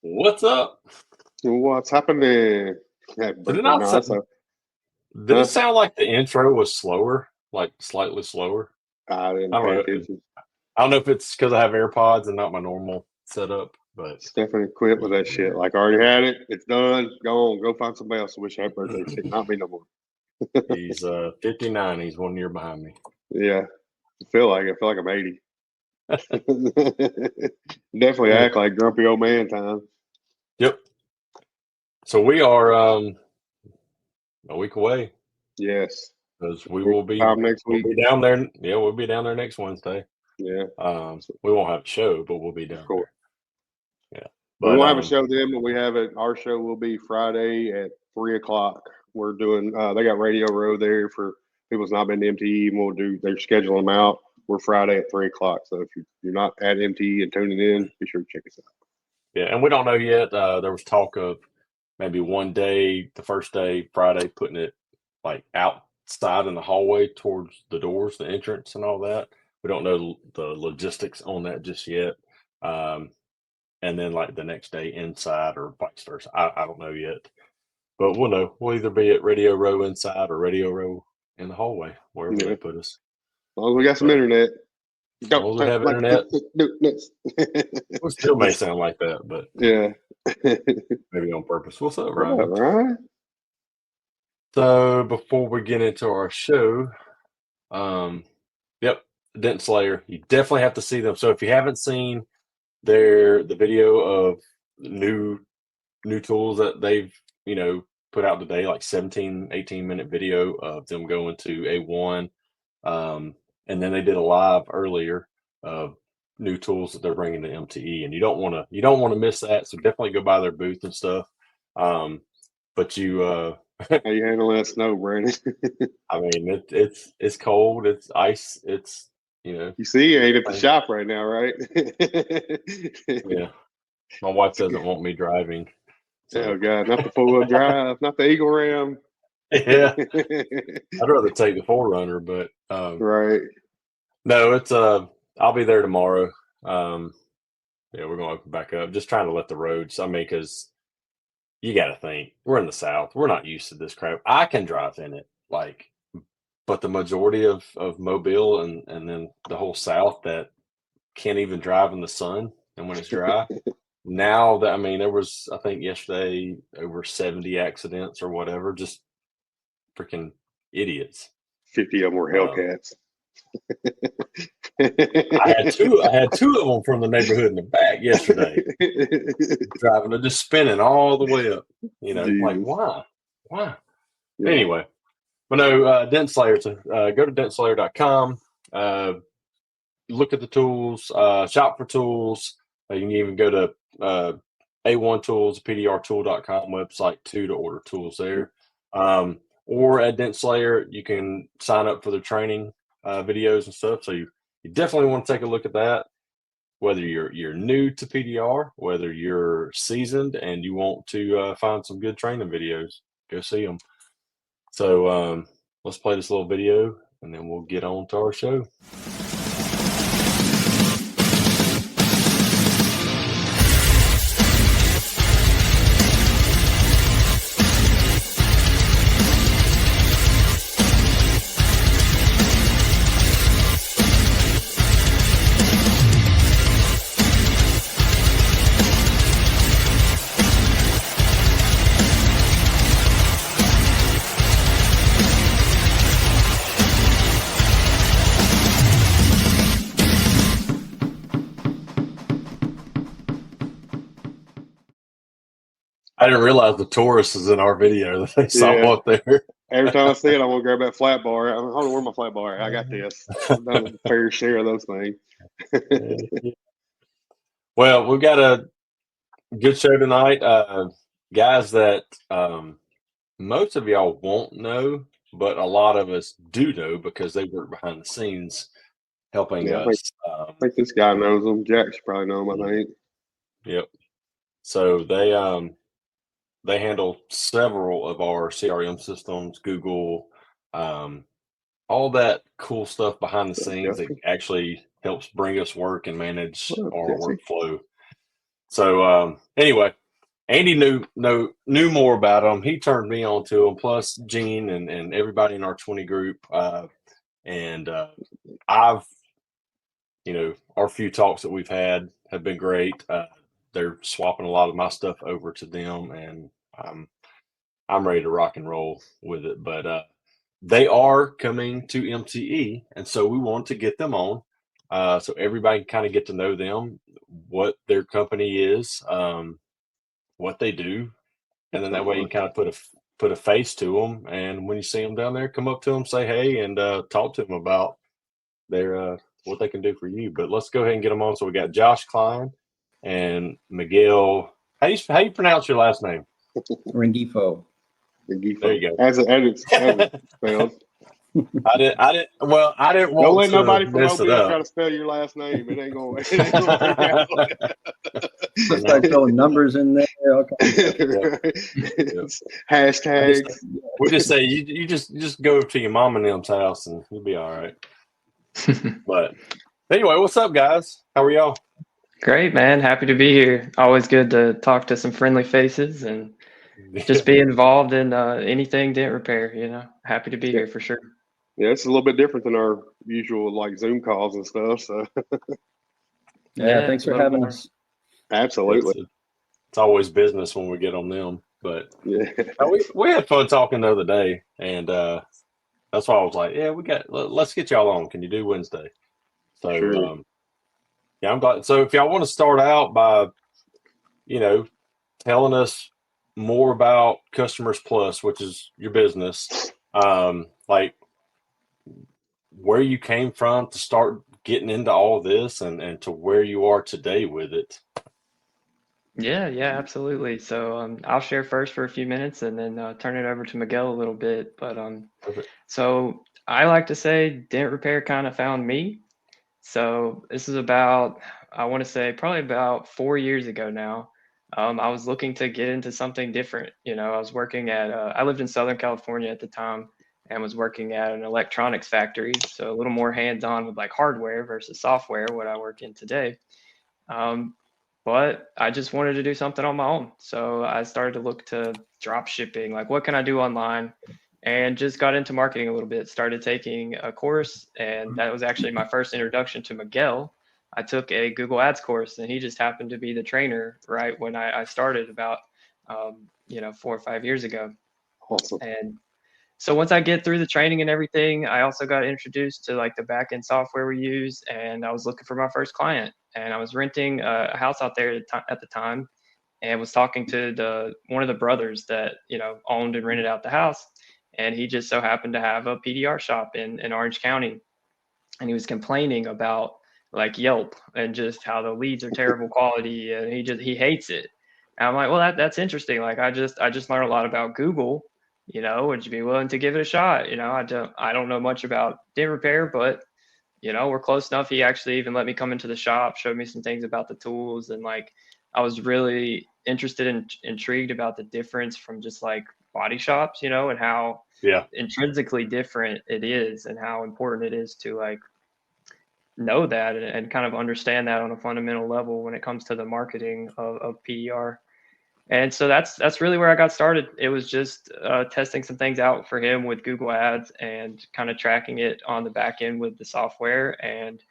What's up? What's happening? Did it not That's did it sound like the intro was slower, like slightly slower? I didn't I don't pay know. attention. I don't know if it's because I have AirPods and not my normal setup, but Stephanie quit with that shit. Like, I already had it. It's done. Go on. Go find somebody else to wish happy birthday. Shit, not me no more. he's 59. He's 1 year behind me. Yeah. I feel like I'm 80. Definitely act like grumpy old man time. Yep. So we are a week away Yes. because we will be next week. down there. Yeah, we'll be down there next Wednesday. Yeah. We won't have a show, but we'll be down there. Yeah. We won't have a show then, but we have it. Our show will be Friday at 3:00. We're doing. They got Radio Row there for people's not been to MTE, and they're scheduling them out. We're Friday at 3:00. So if you're not at MTE and tuning in, be sure to check us out. Yeah, and we don't know yet. There was talk of maybe one day, the first day, Friday, putting it like outside in the hallway towards the doors, the entrance, and all that. We don't know the logistics on that just yet. And then like the next day inside or vice versa. I don't know yet, but we'll know. We'll either be at Radio Row inside or Radio Row in the hallway, wherever they put us. As long as we got some internet. Don't we have internet? We still may sound like that, but yeah, maybe on purpose. What's up, Ryan? Right. So before we get into our show, yep, Dent Slayer. You definitely have to see them. So if you haven't seen the video of new tools that they've put out today, like 18-minute video of them going to A1, and then they did a live earlier of new tools that they're bringing to MTE, and you don't want to miss that. So definitely go by their booth and stuff. But you how you handling that snow, Brandon? I mean, it's cold, it's ice, it's you see, you ain't at the shop right now, right? Yeah, my wife doesn't want me driving. So. Oh God, not the 4-wheel drive, not the Eagle Ram. Yeah, I'd rather take the 4Runner, but right. No, it's I'll be there tomorrow. Yeah, we're gonna open back up. Just trying to let the roads. I mean, because you got to think we're in the South. We're not used to this crap. I can drive in it, but the majority of Mobile and then the whole South that can't even drive in the sun and when it's dry. Now that there was, I think yesterday, over 70 accidents or whatever, just freaking idiots. 50 of them were Hellcats. I had two of them from the neighborhood in the back yesterday, driving, just spinning all the way up. Like why? Yeah. Anyway, but no, Dent Slayer. So go to dentslayer.com. Look at the tools. Shop for tools. You can even go to A1 Tools, PDRtool.com website too to order tools there. Or at Dent Slayer, you can sign up for the training videos and stuff. So you definitely want to take a look at that. Whether you're new to PDR, whether you're seasoned and you want to find some good training videos, go see them. So let's play this little video and then we'll get on to our show. I didn't realize the Taurus is in our video that they saw up there. Every time I see it, I want to grab that flat bar. I don't know where my flat bar is. I got this. I've done a fair share of those things. Well, we've got a good show tonight. Guys that most of y'all won't know, but a lot of us do know because they work behind the scenes helping us. I think this guy knows them. Jack should probably know them, I think. Yep. So they handle several of our CRM systems, Google, all that cool stuff behind the scenes that actually helps bring us work and manage our workflow. So anyway, Andy knew more about them. He turned me on to them, plus Gene and everybody in our 20 group. And I've, our few talks that we've had have been great. They're swapping a lot of my stuff over to them, and I'm ready to rock and roll with it. But they are coming to MTE, and so we want to get them on, so everybody can kind of get to know them, what their company is, what they do, and then that way you kind of put a face to them. And when you see them down there, come up to them, say hey, and talk to them about their what they can do for you. But let's go ahead and get them on. So we got Josh Cline and Miguel. How you pronounce your last name? Rengifo. There you go. As it's spelled. I didn't want Don't let to nobody from mess it Mobile up. try to spell your last name. It ain't gonna work out. Start throwing numbers in there. Okay. Hashtags. We just say you just go to your mom and them's house and you'll be all right. But anyway, what's up, guys? How are y'all? Great, man. Happy to be here. Always good to talk to some friendly faces and just be involved in anything dent repair. Happy to be here for sure. Yeah, it's a little bit different than our usual like Zoom calls and stuff. So Yeah, thanks for having us. Absolutely. It's always business when we get on them. But yeah, we had fun talking the other day, and that's why I was like, yeah, let's get y'all on. Can you do Wednesday? So sure. yeah, I'm glad. So if y'all want to start out by, telling us more about Customers Plus, which is your business, like where you came from to start getting into all of this and to where you are today with it. Yeah, absolutely. So I'll share first for a few minutes and then turn it over to Miguel a little bit. But Perfect. so I like to say dent repair kind of found me. So this is about, I want to say probably about 4 years ago now. I was looking to get into something different. I was working I lived in Southern California at the time and was working at an electronics factory. So a little more hands-on with like hardware versus software, what I work in today. But I just wanted to do something on my own. So I started to look to drop shipping, like what can I do online? And just got into marketing a little bit, started taking a course. And that was actually my first introduction to Miguel. I took a Google Ads course and he just happened to be the trainer right when I started about, 4 or 5 years ago. Awesome. And so once I get through the training and everything, I also got introduced to like the back-end software we use, and I was looking for my first client. And I was renting a house out there at the time, and was talking to one of the brothers that owned and rented out the house, and he just so happened to have a PDR shop in Orange County, and he was complaining about like Yelp and just how the leads are terrible quality, and he hates it. And I'm like, well, that's interesting. Like I just learned a lot about Google. Would you be willing to give it a shot? I don't know much about dent repair, but we're close enough. He actually even let me come into the shop, showed me some things about the tools, and like I was really interested and intrigued about the difference from just like body shops, and how intrinsically different it is, and how important it is to like know that and kind of understand that on a fundamental level when it comes to the marketing of PDR. And so that's really where I got started. It was just testing some things out for him with Google Ads and kind of tracking it on the back end with the software. And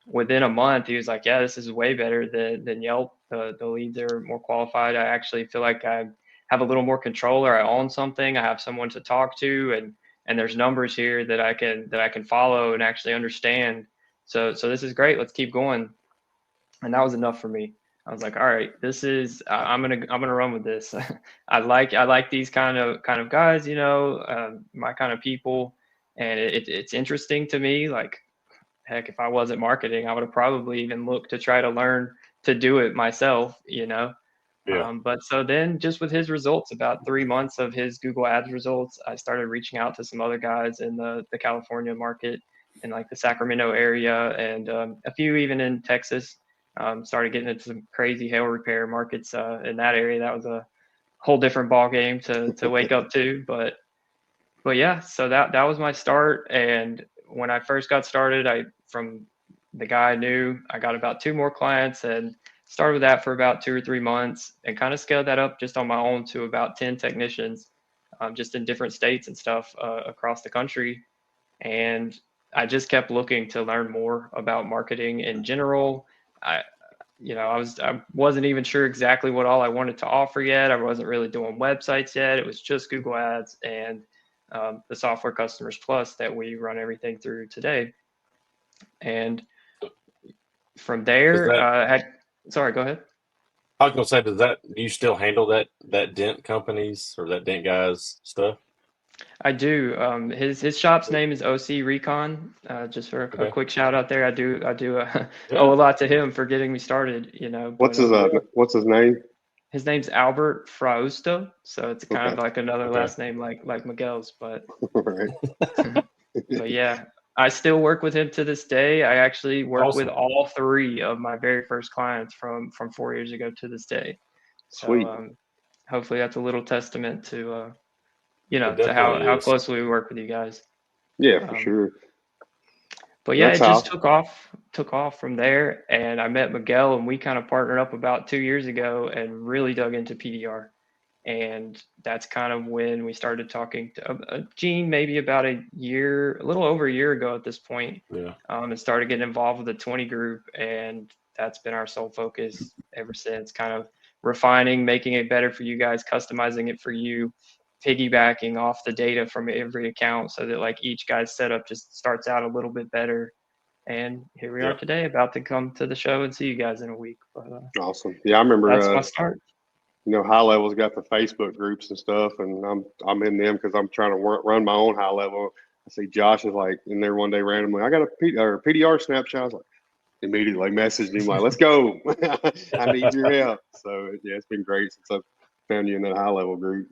within a month, he was like, yeah, this is way better than Yelp. The leads are more qualified. I actually feel like I have a little more control, or I own something. I have someone to talk to, and there's numbers here that I can follow and actually understand. So this is great. Let's keep going. And that was enough for me. I was like, all right, this is I'm gonna run with this. I like these kind of guys, my kind of people, and it's interesting to me. Like, heck, if I wasn't marketing, I would have probably even looked to try to learn to do it myself, Yeah. But so then, just with his results, about 3 months of his Google Ads results, I started reaching out to some other guys in the California market, in like the Sacramento area, and a few even in Texas. Started getting into some crazy hail repair markets in that area. That was a whole different ball game to wake up to. But yeah, so that was my start. And when I first got started, from the guy I knew, I got about 2 more clients, and started with that for about 2 or 3 months and kind of scaled that up just on my own to about 10 technicians, just in different states and stuff across the country. And I just kept looking to learn more about marketing in general. I wasn't even sure exactly what all I wanted to offer yet. I wasn't really doing websites yet. It was just Google Ads and the Software Customers Plus that we run everything through today. And from there, sorry, go ahead. I was gonna say, do you still handle that dent companies or that dent guys stuff? I do. His shop's name is OC Recon. Just for a quick shout out there, I do owe a lot to him for getting me started. What's his name? His name's Albert Frausto, so it's kind of like another last name like Miguel's, but Right. but yeah, I still work with him to this day. I actually work Awesome. with all 3 of my very first clients from 4 years ago to this day. So Sweet. hopefully that's a little testament to It to how definitely is. closely we work with you guys. Yeah, for sure. But yeah, That's it just awesome. took off from there, and I met Miguel, and we kind of partnered up about 2 years ago and really dug into PDR. And that's kind of when we started talking to Gene, maybe about a little over a year ago at this point. Yeah. And started getting involved with the 20 group, and that's been our sole focus ever since. Kind of refining, making it better for you guys, customizing it for you, piggybacking off the data from every account so that like each guy's setup just starts out a little bit better. And here we are today, about to come to the show and see you guys in a week. But, Awesome. Yeah, I remember. That's my start. High level's got the Facebook groups and stuff, and I'm in them because I'm trying to run my own high level. I see Josh is like in there one day randomly. I got a PDR snapshot. I was like, immediately messaged him like, "Let's go! I need your help." So yeah, it's been great since I found you in that high level group.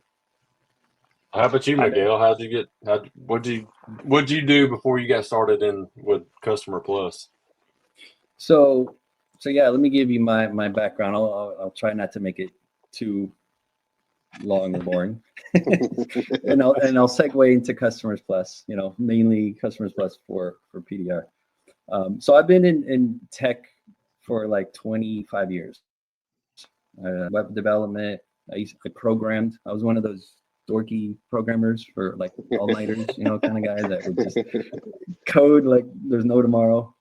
How about you, Miguel? What'd you do before you got started with Customer Plus? So yeah, let me give you my background. I'll try not to make it too long or boring, and I'll segue into Customers Plus. Mainly Customers Plus for PDR. So I've been in tech for like 25 years. Web development. I programmed. I was one of those dorky programmers for like all-nighters, kind of guys that would just code like there's no tomorrow,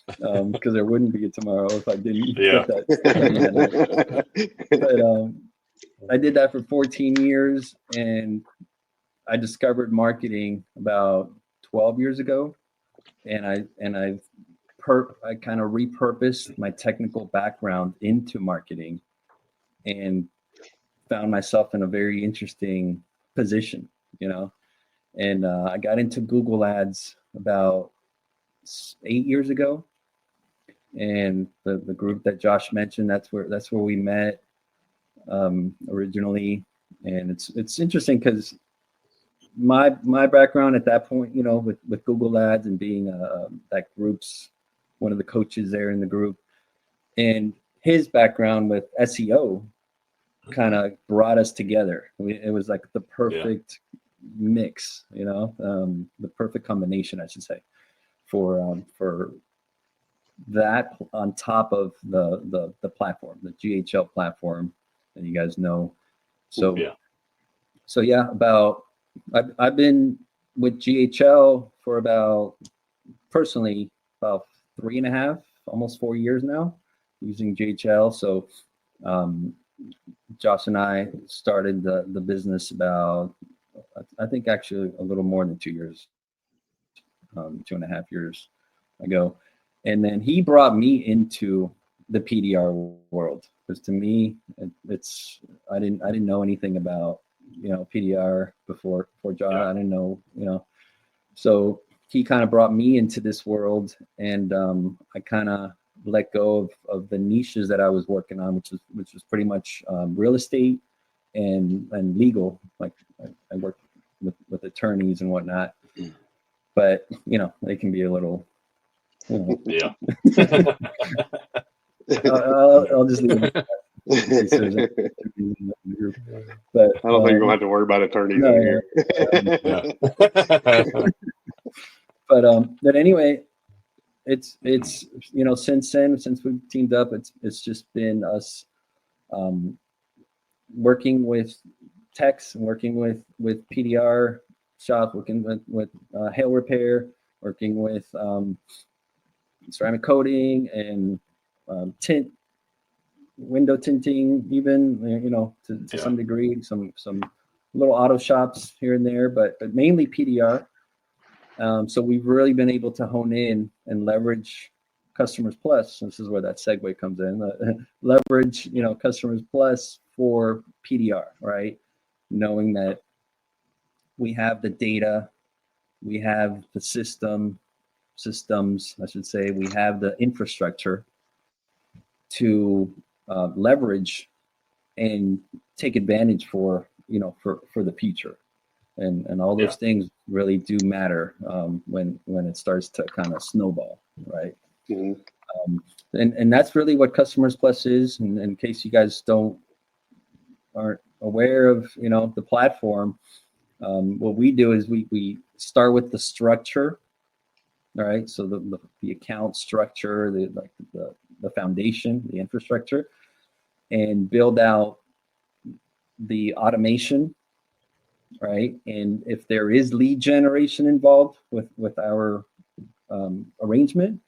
because there wouldn't be a tomorrow if I didn't get that. But I did that for 14 years, and I discovered marketing about 12 years ago, and I kind of repurposed my technical background into marketing, and found myself in a very interesting position, and I got into Google Ads about 8 years ago, and the group that Josh mentioned, that's where we met originally. And it's interesting because my background at that point, with Google Ads and being that group's one of the coaches there in the group, and his background with SEO kind of brought us together. It was like the perfect mix, the perfect combination, I should say, for that on top of the platform, the GHL platform that you guys know. So I've been with GHL for about 3.5, almost 4 years now, using GHL. So Josh and I started the business about, I think actually a little more than 2 years, 2.5 years ago. And then he brought me into the PDR world, because to me, I didn't know anything about, PDR before Josh. Yeah. I didn't know, so he kind of brought me into this world, and I kind of let go of the niches that I was working on, which was pretty much real estate and legal. Like I worked with attorneys and whatnot, but they can be a little, yeah. I'll just leave it. But I don't think you're gonna have to worry about attorneys in here. But anyway, it's since we've teamed up, it's just been us working with techs and working with PDR shops, working with hail repair, working with ceramic coating and tint, window tinting, even to some degree, some little auto shops here and there, but mainly PDR. So we've really been able to hone in and leverage Customers Plus. This is where that segue comes in. Leverage, Customers Plus for PDR, right? Knowing that we have the data, we have the systems, I should say, we have the infrastructure to leverage and take advantage for the future. And all those things really do matter when it starts to kind of snowball, right? Mm-hmm. And that's really what Customers Plus is. And in case you guys aren't aware of the platform, what we do is we start with the structure, all right? So the account structure, the foundation, the infrastructure, and build out the automation. Right. And if there is lead generation involved with our arrangement,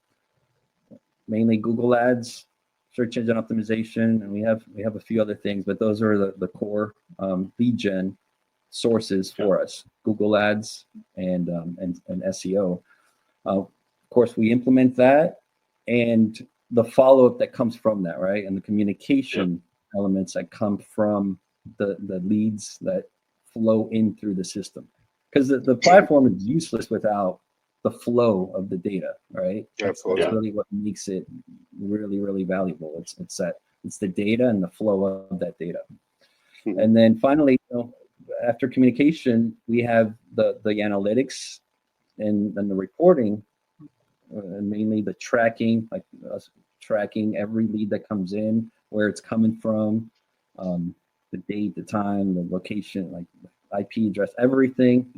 mainly Google Ads, search engine optimization, and we have a few other things, but those are the core lead gen sources for us: Google Ads and SEO. Of course, we implement that, and the follow-up that comes from that, right, and the communication elements that come from the leads that flow in through the system, because the platform is useless without the flow of the data, right? That's really what makes it really, really valuable. It's the data and the flow of that data. Mm-hmm. And then finally, after communication, we have the analytics and the reporting, and mainly the tracking, like us tracking every lead that comes in, where it's coming from, the date, the time, the location, like IP address, everything,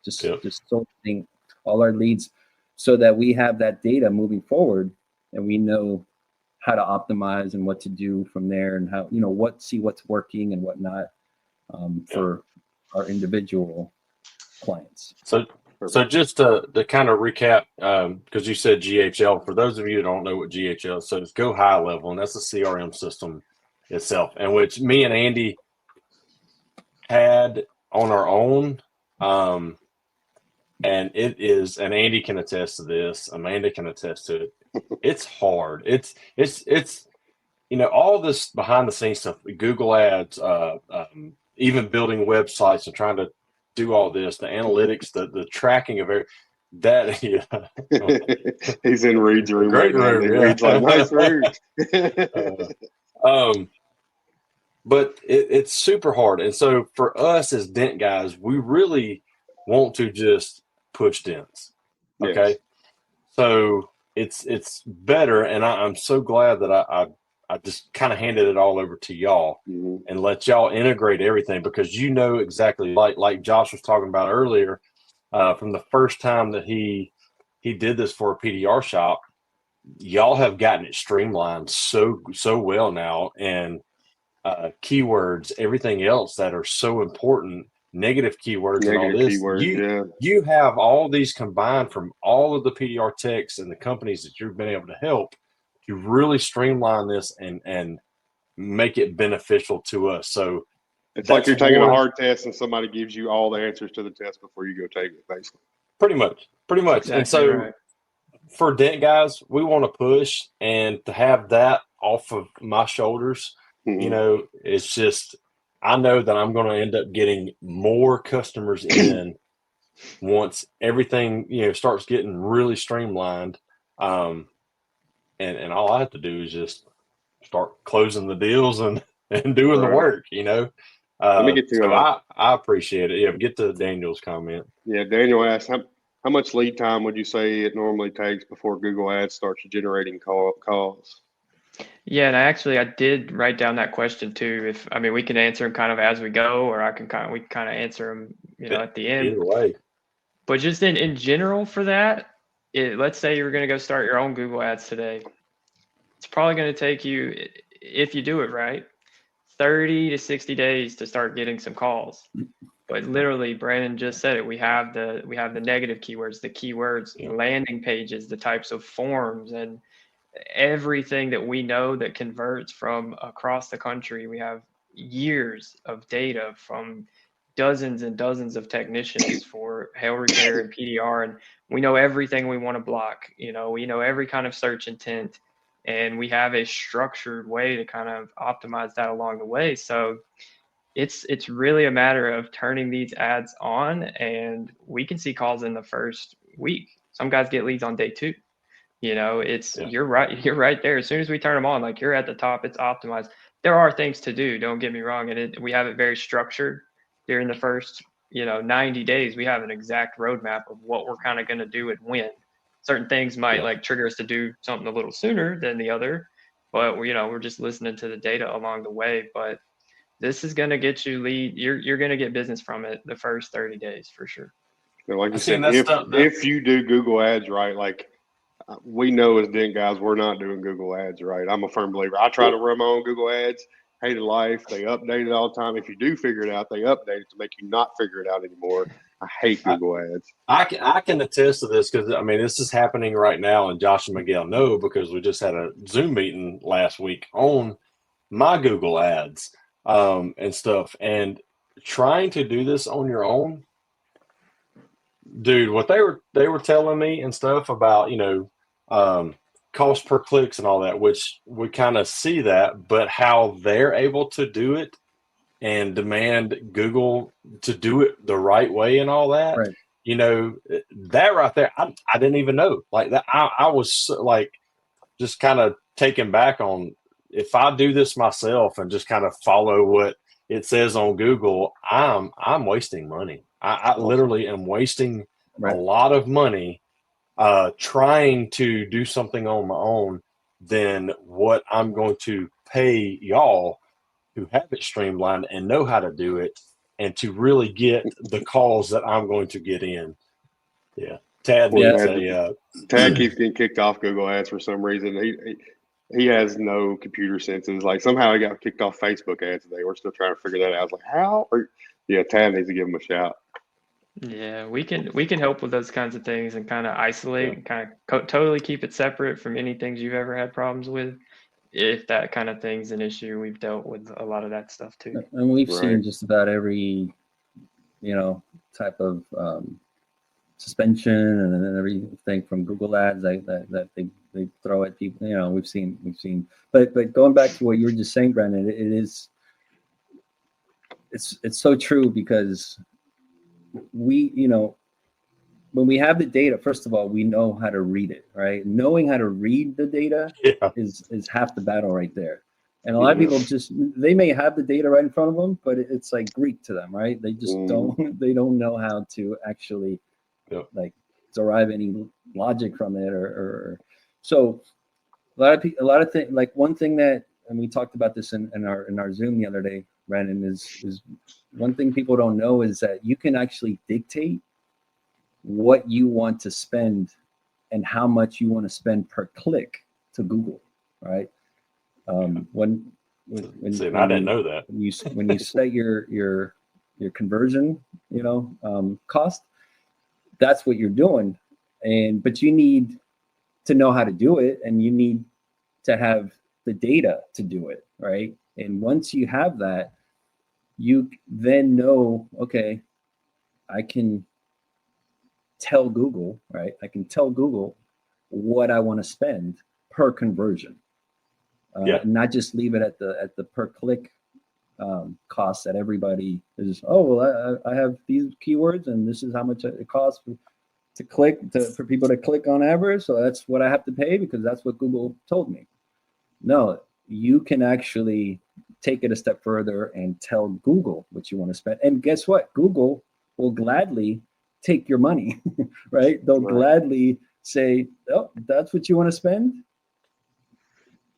just sorting all our leads so that we have that data moving forward, and we know how to optimize and what to do from there, and how, what's working and what not for our individual clients. So just to kind of recap, because you said GHL, for those of you who don't know what GHL is, so it's Go High Level, and that's a CRM system itself, and which me and Andy had on our own, and it is, and Andy can attest to this, Amanda can attest to it. It's hard. It's all this behind the scenes stuff, Google Ads, even building websites and trying to do all this, the analytics, the tracking of it. That he's in Reed's room. Great room. Yeah. Reed's like, nice room. But it's super hard. And so for us as dent guys, we really want to just push dents. Okay. Yes. So it's better. And I'm so glad that I just kind of handed it all over to y'all, mm-hmm. and let y'all integrate everything, because exactly like Josh was talking about earlier, from the first time that he did this for a PDR shop, y'all have gotten it streamlined so well now, and keywords, everything else that are so important, negative keywords and all this. You have all these combined from all of the PDR techs and the companies that you've been able to help to really streamline this and make it beneficial to us. So it's like you're taking a hard test and somebody gives you all the answers to the test before you go take it, basically. Pretty much. Exactly. And so for dent guys, we want to push, and to have that off of my shoulders, mm-hmm. It's just, I know that I'm going to end up getting more customers in once everything, starts getting really streamlined. And all I have to do is just start closing the deals and doing the work, Let me get to I appreciate it. Yeah, get to Daniel's comment. Yeah, Daniel asked, how much lead time would you say it normally takes before Google Ads starts generating calls? Yeah, and I did write down that question too. We can answer them kind of as we go, or we can answer them, at the end. Either way. But just in general for that, let's say you're going to go start your own Google ads today. It's probably going to take you, if you do it right, 30 to 60 days to start getting some calls. But literally, Brandon just said it. We have the negative keywords, the keywords, landing pages, the types of forms, and everything that we know that converts from across the country. We have years of data from dozens and dozens of technicians for hail repair and PDR, and we know everything we want to block. We know every kind of search intent, and we have a structured way to kind of optimize that along the way. So it's really a matter of turning these ads on, and we can see calls in the first week. Some guys get leads on day 2. You're right there. As soon as we turn them on, like, you're at the top, it's optimized. There are things to do, don't get me wrong, and we have it very structured. During the first 90 days, we have an exact roadmap of what we're kind of going to do and when. Certain things might like trigger us to do something a little sooner than the other, but we're just listening to the data along the way. But this is going to get you lead. You're going to get business from it the first 30 days for sure. Like you said, if you do Google ads right, like we know as dent guys, we're not doing Google ads right. I'm a firm believer. I try to run my own Google ads. Hated life. They update it all the time. If you do figure it out, they update it to make you not figure it out anymore. I hate Google ads. I can attest to this because, this is happening right now, and Josh and Miguel know because we just had a Zoom meeting last week on my Google ads and stuff. And trying to do this on your own, dude, what they were telling me and stuff about, cost per clicks and all that, which we kind of see that, but how they're able to do it and demand Google to do it the right way and all that, right. That right there, I didn't even know like that. I was like, just kind of taken back on, if I do this myself and just kind of follow what it says on Google, I'm wasting money. I literally am wasting a lot of money trying to do something on my own than what I'm going to pay y'all who have it streamlined and know how to do it and to really get the calls that I'm going to get in. Yeah. Tad keeps getting kicked off Google ads for some reason. He has no computer senses. Like somehow he got kicked off Facebook ads today. We're still trying to figure that out. I was like, how? Tad needs to give him a shout. Yeah, we can help with those kinds of things and kind of isolate and kind of totally keep it separate from any things you've ever had problems with. If that kind of thing's an issue, we've dealt with a lot of that stuff too. And we've seen just about every, type of suspension and everything from Google ads that they throw at people. We've seen. But going back to what you were just saying, Brandon, it's so true because we, when we have the data, first of all, we know how to read it, right? Knowing how to read the data is half the battle right there. And a lot of people they may have the data right in front of them, but it's like Greek to them, right? They just don't know how to actually like derive any logic from it or so a lot of things, like one thing that, and we talked about this in our Zoom the other day, Brandon, is one thing people don't know is that you can actually dictate what you want to spend and how much you want to spend per click to Google, right? When I didn't know that. When you set your conversion, cost, that's what you're doing, but you need to know how to do it, and you need to have the data to do it, right? And once you have that, you then know, okay, I can tell Google, right? I can tell Google what I want to spend per conversion, not just leave it at the per click cost that everybody is. Oh, well, I have these keywords, and this is how much it costs for people to click on average. So that's what I have to pay because that's what Google told me. No, you can actually take it a step further and tell Google what you want to spend. And guess what? Google will gladly take your money, right? They'll gladly say, oh, that's what you want to spend?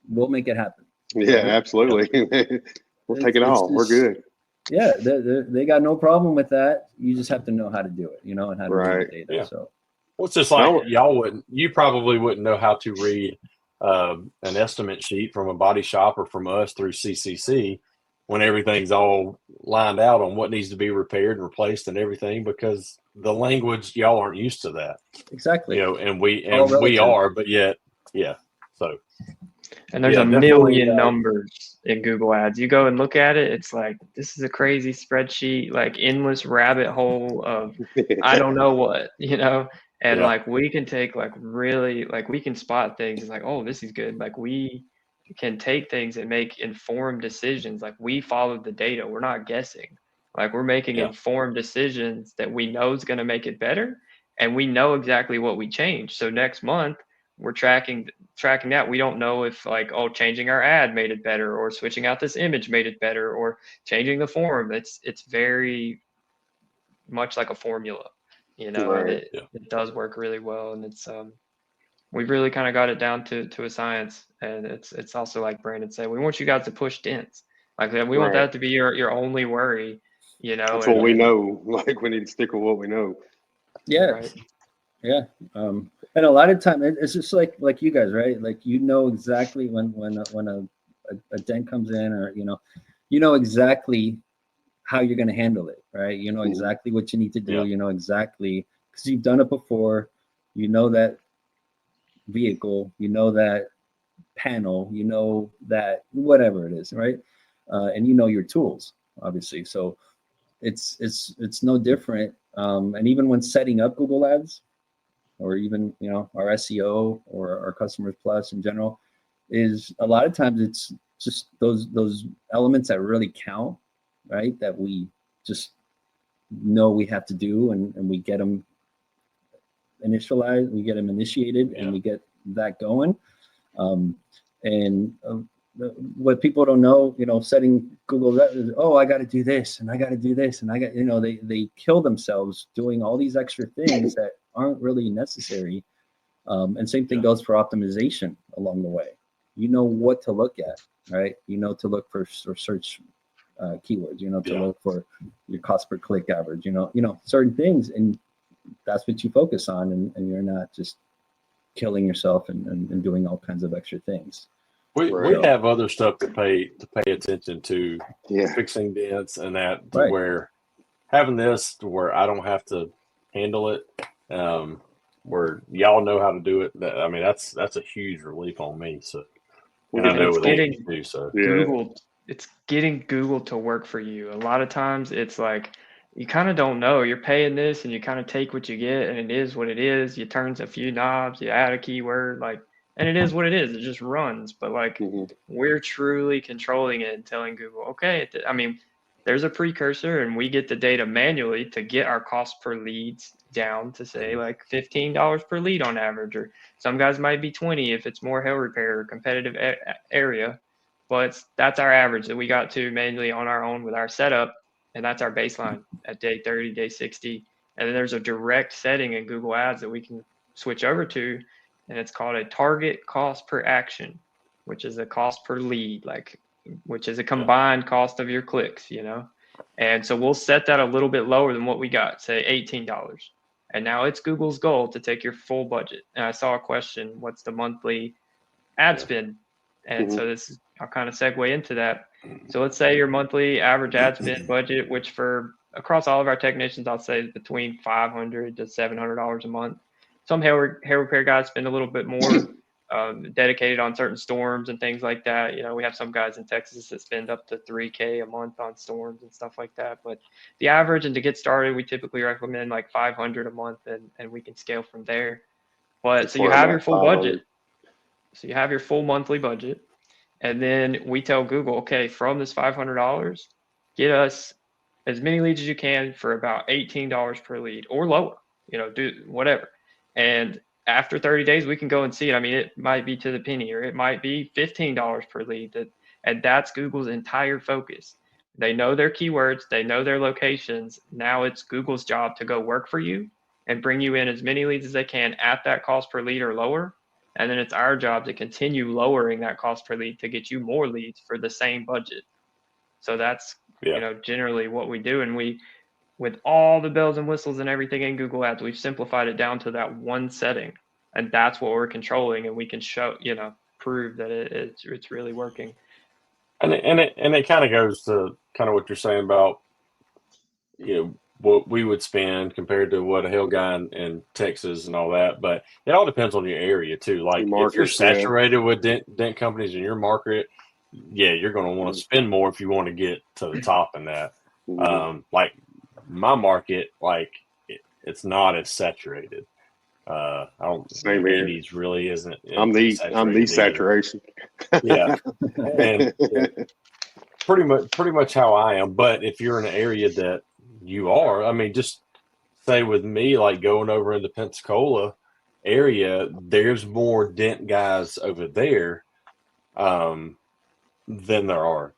We'll make it happen. Yeah, absolutely. We'll take it all. We're good. Yeah, they got no problem with that. You just have to know how to do it, and how to read the data. Yeah. So Well, it's just like you probably wouldn't know how to read an estimate sheet from a body shop or from us through CCC when everything's all lined out on what needs to be repaired and replaced and everything, because the language, y'all aren't used to that. Exactly. And we are, but yet, yeah. So. And there's a million numbers in Google Ads. You go and look at it, it's like, this is a crazy spreadsheet, like endless rabbit hole of I don't know what, and like we can take we can spot things like, oh, this is good. Like we can take things and make informed decisions. Like we followed the data. We're not guessing. Like we're making informed decisions that we know is going to make it better. And we know exactly what we changed. So next month, we're tracking that. We don't know if changing our ad made it better, or switching out this image made it better, or changing the form. It's very much like a formula, Right. It does work really well. And it's we've really kind of got it down to a science. And it's also like Brandon said, we want you guys to push dense. Like we want that to be your only worry, That's what we know. Like we need to stick with what we know. Yeah. Right. Yeah. And a lot of time it's just like you guys, right? Like, exactly when a dent comes in, or, you know exactly how you're going to handle it, right? You know exactly what you need to do. You know exactly, because you've done it before. You know that vehicle, that panel, that whatever it is, right? And your tools, obviously. So it's no different. And even when setting up Google Ads, or even our SEO or our Customers Plus in general, is a lot of times it's just those elements that really count, right? That we just know we have to do, and we get them initialized, we get them initiated, and we get that going. What people don't know, setting Google, I got to do this, and I got to do this, and I got, they kill themselves doing all these extra things that aren't really necessary. And same thing goes for optimization along the way. What to look at, right? To look for search keywords, to look for your cost per click average, certain things, and that's what you focus on, and you're not just killing yourself and doing all kinds of extra things. We have other stuff to pay attention to, fixing dents and that, to where having this to where I don't have to handle it, where y'all know how to do it. That's a huge relief on me. So, and I know it's getting Google to work for you. A lot of times it's like, you kind of don't know. You're paying this, and you kind of take what you get, and it is what it is. You turn a few knobs, you add a keyword, and it is what it is. It just runs. But we're truly controlling it and telling Google, okay, there's a precursor, and we get the data manually to get our cost per leads down to say $15 per lead on average, or some guys might be 20 if it's more hail repair or competitive area. But that's our average that we got to manually on our own with our setup. And that's our baseline at day 30, day 60. And then there's a direct setting in Google Ads that we can switch over to. And it's called a target cost per action, which is a cost per lead, which is a combined cost of your clicks, And so we'll set that a little bit lower than what we got, say $18. And now it's Google's goal to take your full budget. And I saw a question, what's the monthly ad spend? And so I'll kind of segue into that. So let's say your monthly average ad spend budget, which for across all of our technicians, I'll say is between $500 to $700 a month. Some hair repair guys spend a little bit more, dedicated on certain storms and things like that. We have some guys in Texas that spend up to $3K a month on storms and stuff like that. But the average, and to get started, we typically recommend $500 a month, and we can scale from there. But so you have your full budget. So you have your full monthly budget. And then we tell Google, okay, from this $500, get us as many leads as you can for about $18 per lead or lower, do whatever. And after 30 days, we can go and see it. It might be to the penny, or it might be $15 per lead. And that's Google's entire focus. They know their keywords, they know their locations. Now it's Google's job to go work for you and bring you in as many leads as they can at that cost per lead or lower. And then it's our job to continue lowering that cost per lead to get you more leads for the same budget. So that's, generally what we do. And with all the bells and whistles and everything in Google Ads. We've simplified it down to that one setting, and that's what we're controlling, and we can show, prove that it's really working. And it kind of goes to kind of what you're saying about, what we would spend compared to what a hell guy in Texas and all that. But it all depends on your area too. Like if you're saturated with dent companies in your market, yeah, you're going to want to spend more if you want to get to the top in that. Like my market, like it's not as saturated. I don't. Same here. Andes really isn't. I'm the saturation. Yeah, and pretty much how I am. But if you're in an area that you are, I mean, just say with me, like going over in the Pensacola area, there's more dent guys over there than there are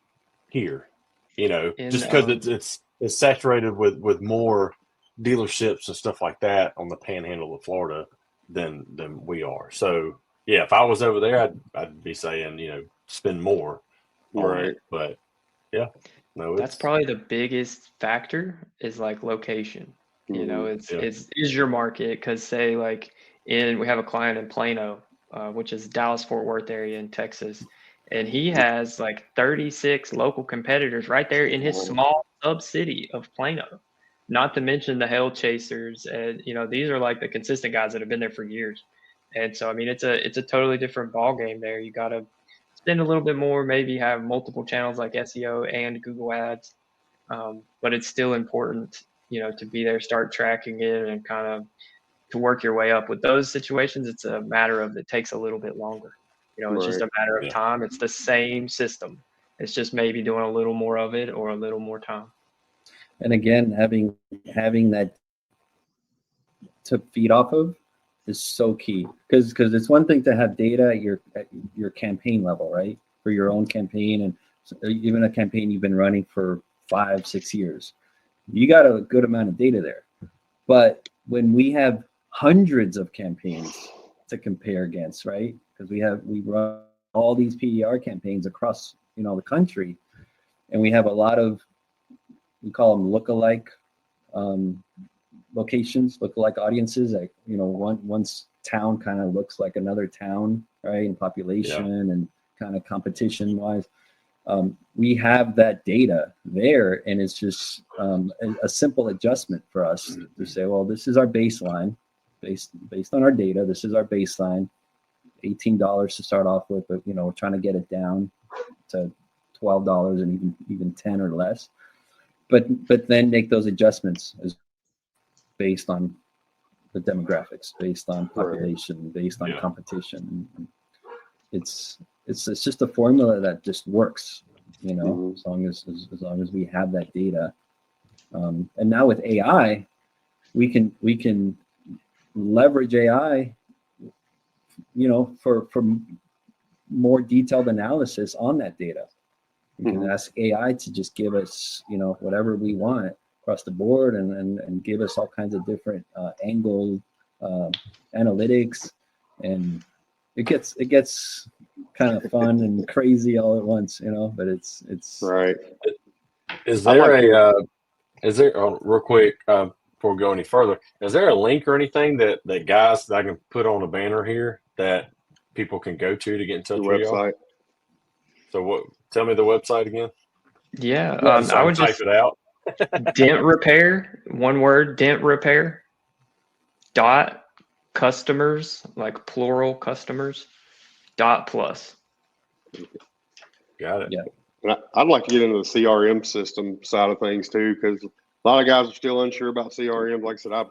here. Just because it's saturated with more dealerships and stuff like that on the panhandle of Florida than we are. So yeah, if I was over there, I'd be saying, spend more on it. But yeah, no, that's probably the biggest factor is like location. Is your market, because say like we have a client in Plano, which is Dallas-Fort Worth area in Texas, and he has like 36 local competitors right there in his small sub city of Plano. Not to mention the hell chasers, and these are like the consistent guys that have been there for years. And so I mean, it's a totally different ball game there. You got to spend a little bit more, maybe have multiple channels like SEO and Google Ads, but it's still important, to be there, start tracking it, and kind of to work your way up. With those situations, it's a matter of it takes a little bit longer. It's just a matter of time. It's the same system. It's just maybe doing a little more of it or a little more time. And again, having that to feed off of is so key, because it's one thing to have data at your campaign level, right? For your own campaign, and even a campaign you've been running for 5-6 years, you got a good amount of data there. But when we have hundreds of campaigns to compare against, right? Because we run all these PER campaigns across the country, and we have a lot of, we call them lookalike locations, lookalike audiences. Like one's town kind of looks like another town, right? In population and kind of competition wise. We have that data there, and it's just a simple adjustment for us to say, well, this is our baseline, based on our data. This is our baseline, $18 to start off with, but we're trying to get it down to $12 and even 10 or less. But then make those adjustments as based on the demographics, based on population, based on competition. It's just a formula that just works, as long as we have that data. And now with AI, we can leverage AI, for more detailed analysis on that data. We can ask AI to just give us, whatever we want across the board, and give us all kinds of different angle analytics, and it gets kind of fun and crazy all at once, but it's right. Is there real quick before we go any further, is there a link or anything that guys that I can put on a banner here that people can go to get in touch with you? So tell me the website again. Yeah, I would type just it out. Dent repair, one word, dent repair dot customers, like plural customers, .plus. Got it. Yeah. And I'd like to get into the CRM system side of things too, because a lot of guys are still unsure about CRM. Like I said, I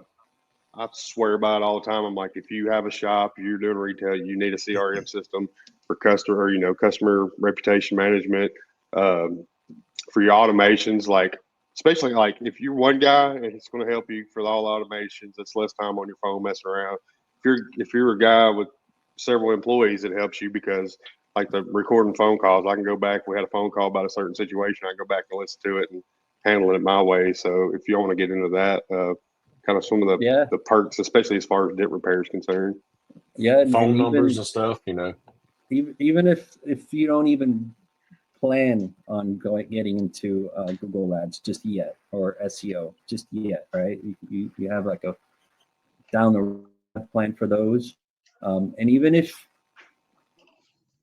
swear by it all the time. I'm like, if you have a shop, you're doing retail, you need a CRM system for customer reputation management, for your automations, especially if you're one guy and it's going to help you for all automations, it's less time on your phone messing around. If you're a guy with several employees, it helps you, because like the recording phone calls, I can go back. We had a phone call about a certain situation. I can go back and listen to it and handle it my way. So if you want to get into that, kind of some of the perks, especially as far as dent repair is concerned. Yeah. Phone numbers and stuff, Even if you don't even plan on getting into Google Ads just yet, or SEO just yet, right? You have like a down the road plan for those, and even if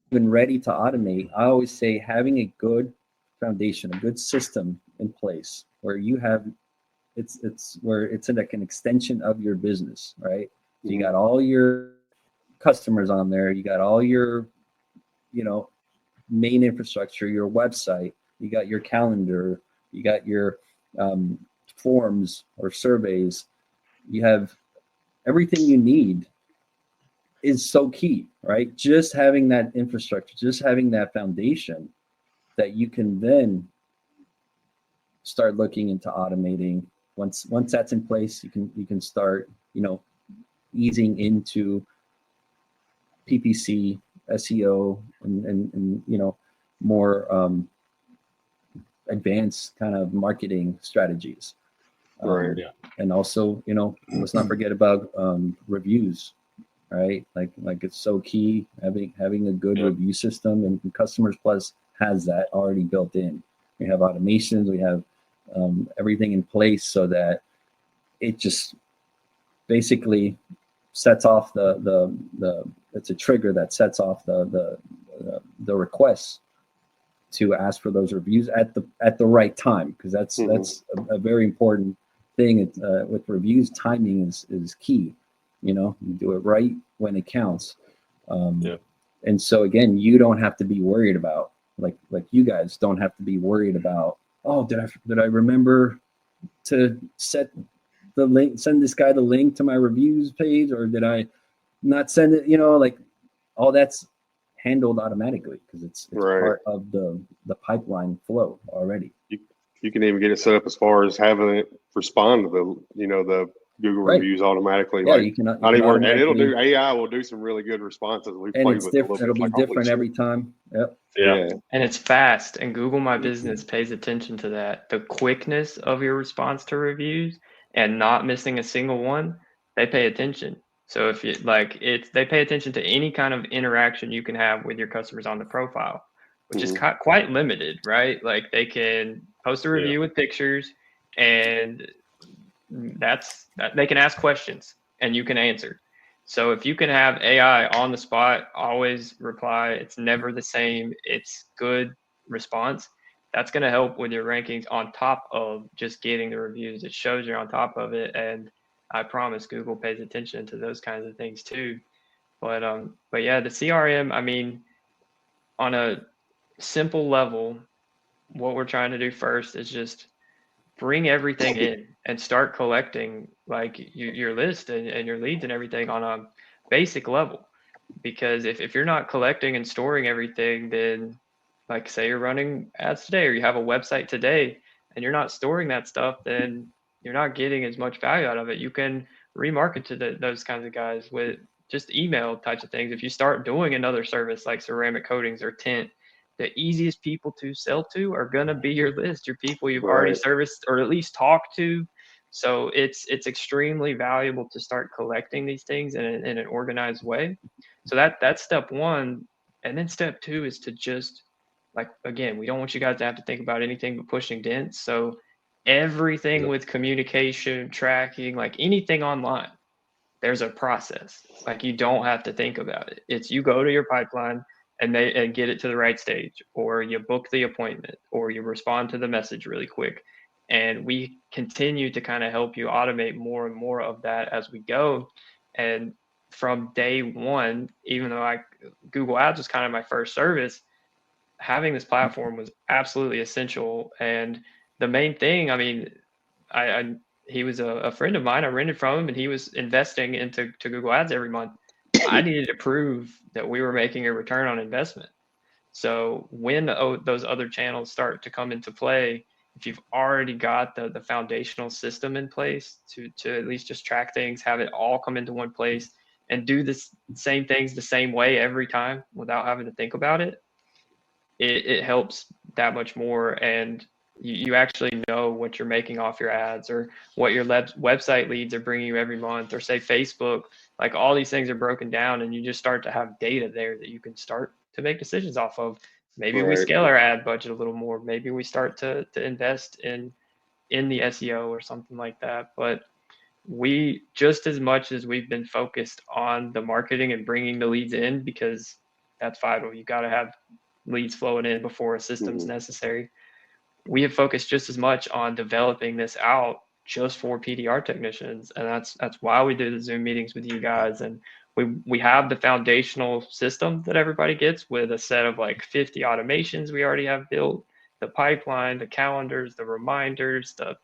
been ready to automate, I always say having a good foundation, a good system in place where you have it's where it's like an extension of your business, right? So you got all your customers on there, you got all your, you know, main infrastructure, your website, you got your calendar, you got your forms or surveys, you have everything you need is so key, right? Just having that infrastructure, just having that foundation that you can then start looking into automating. Once that's in place, you can start, you know, easing into PPC, SEO, and you know, more advanced kind of marketing strategies. Right. And also, you know, let's not forget about reviews, right? Like it's so key having a good review system, and Customers Plus has that already built in. We have automations, we have everything in place so that it just basically sets off the it's a trigger that sets off the requests to ask for those reviews at the right time, because that's a very important thing. With reviews, timing is key. You know, you do it right when it counts. And so again, you don't have to be worried about, like you guys don't have to be worried about, oh, did I remember to set the link, send this guy the link to my reviews page, or did I not send it? You know, like all that's handled automatically because it's part of the pipeline flow already. You can even get it set up as far as having it respond to the Google reviews automatically. Yeah, like, you can not even work, and it'll do AI will do some really good responses. We've played with different. It'll be different every time. Yeah. And it's fast. And Google My Business pays attention to that. The quickness of your response to reviews and not missing a single one, they pay attention. So if you they pay attention to any kind of interaction you can have with your customers on the profile, which is quite limited, right? Like they can post a review with pictures, and they can ask questions and you can answer. So if you can have AI on the spot, always reply, it's never the same, it's good response, that's going to help with your rankings on top of just getting the reviews. It shows you're on top of it. And I promise Google pays attention to those kinds of things too. But yeah, the CRM, I mean, on a simple level, what we're trying to do first is just bring everything in and start collecting like your list and your leads and everything on a basic level. Because if you're not collecting and storing everything, then like say you're running ads today or you have a website today and you're not storing that stuff, then you're not getting as much value out of it. You can remarket to those kinds of guys with just email types of things. If you start doing another service like ceramic coatings or tint, the easiest people to sell to are going to be your list, your people you've already serviced or at least talked to. So it's extremely valuable to start collecting these things in an organized way. So that's step one. And then step two is to just, like, again, we don't want you guys to have to think about anything but pushing dents. So everything with communication, tracking, like anything online, there's a process. Like you don't have to think about it. It's you go to your pipeline and get it to the right stage, or you book the appointment, or you respond to the message really quick. And we continue to kind of help you automate more and more of that as we go. And from day one, even though Google Ads was kind of my first service, having this platform was absolutely essential. And the main thing, I mean, he was a friend of mine. I rented from him, and he was investing into Google Ads every month. I needed to prove that we were making a return on investment. So when those other channels start to come into play, if you've already got the foundational system in place to at least just track things, have it all come into one place, and do this same things the same way every time without having to think about it, it helps that much more. And you actually know what you're making off your ads, or what your website leads are bringing you every month, or say Facebook. Like all these things are broken down, and you just start to have data there that you can start to make decisions off of. Maybe we scale our ad budget a little more. Maybe we start to invest in the SEO or something like that. But we, just as much as we've been focused on the marketing and bringing the leads in, because that's vital. You got to have leads flowing in before a system's necessary. We have focused just as much on developing this out just for PDR technicians. And that's why we do the Zoom meetings with you guys. And we have the foundational system that everybody gets with a set of like 50 automations we already have built, the pipeline, the calendars, the reminders, the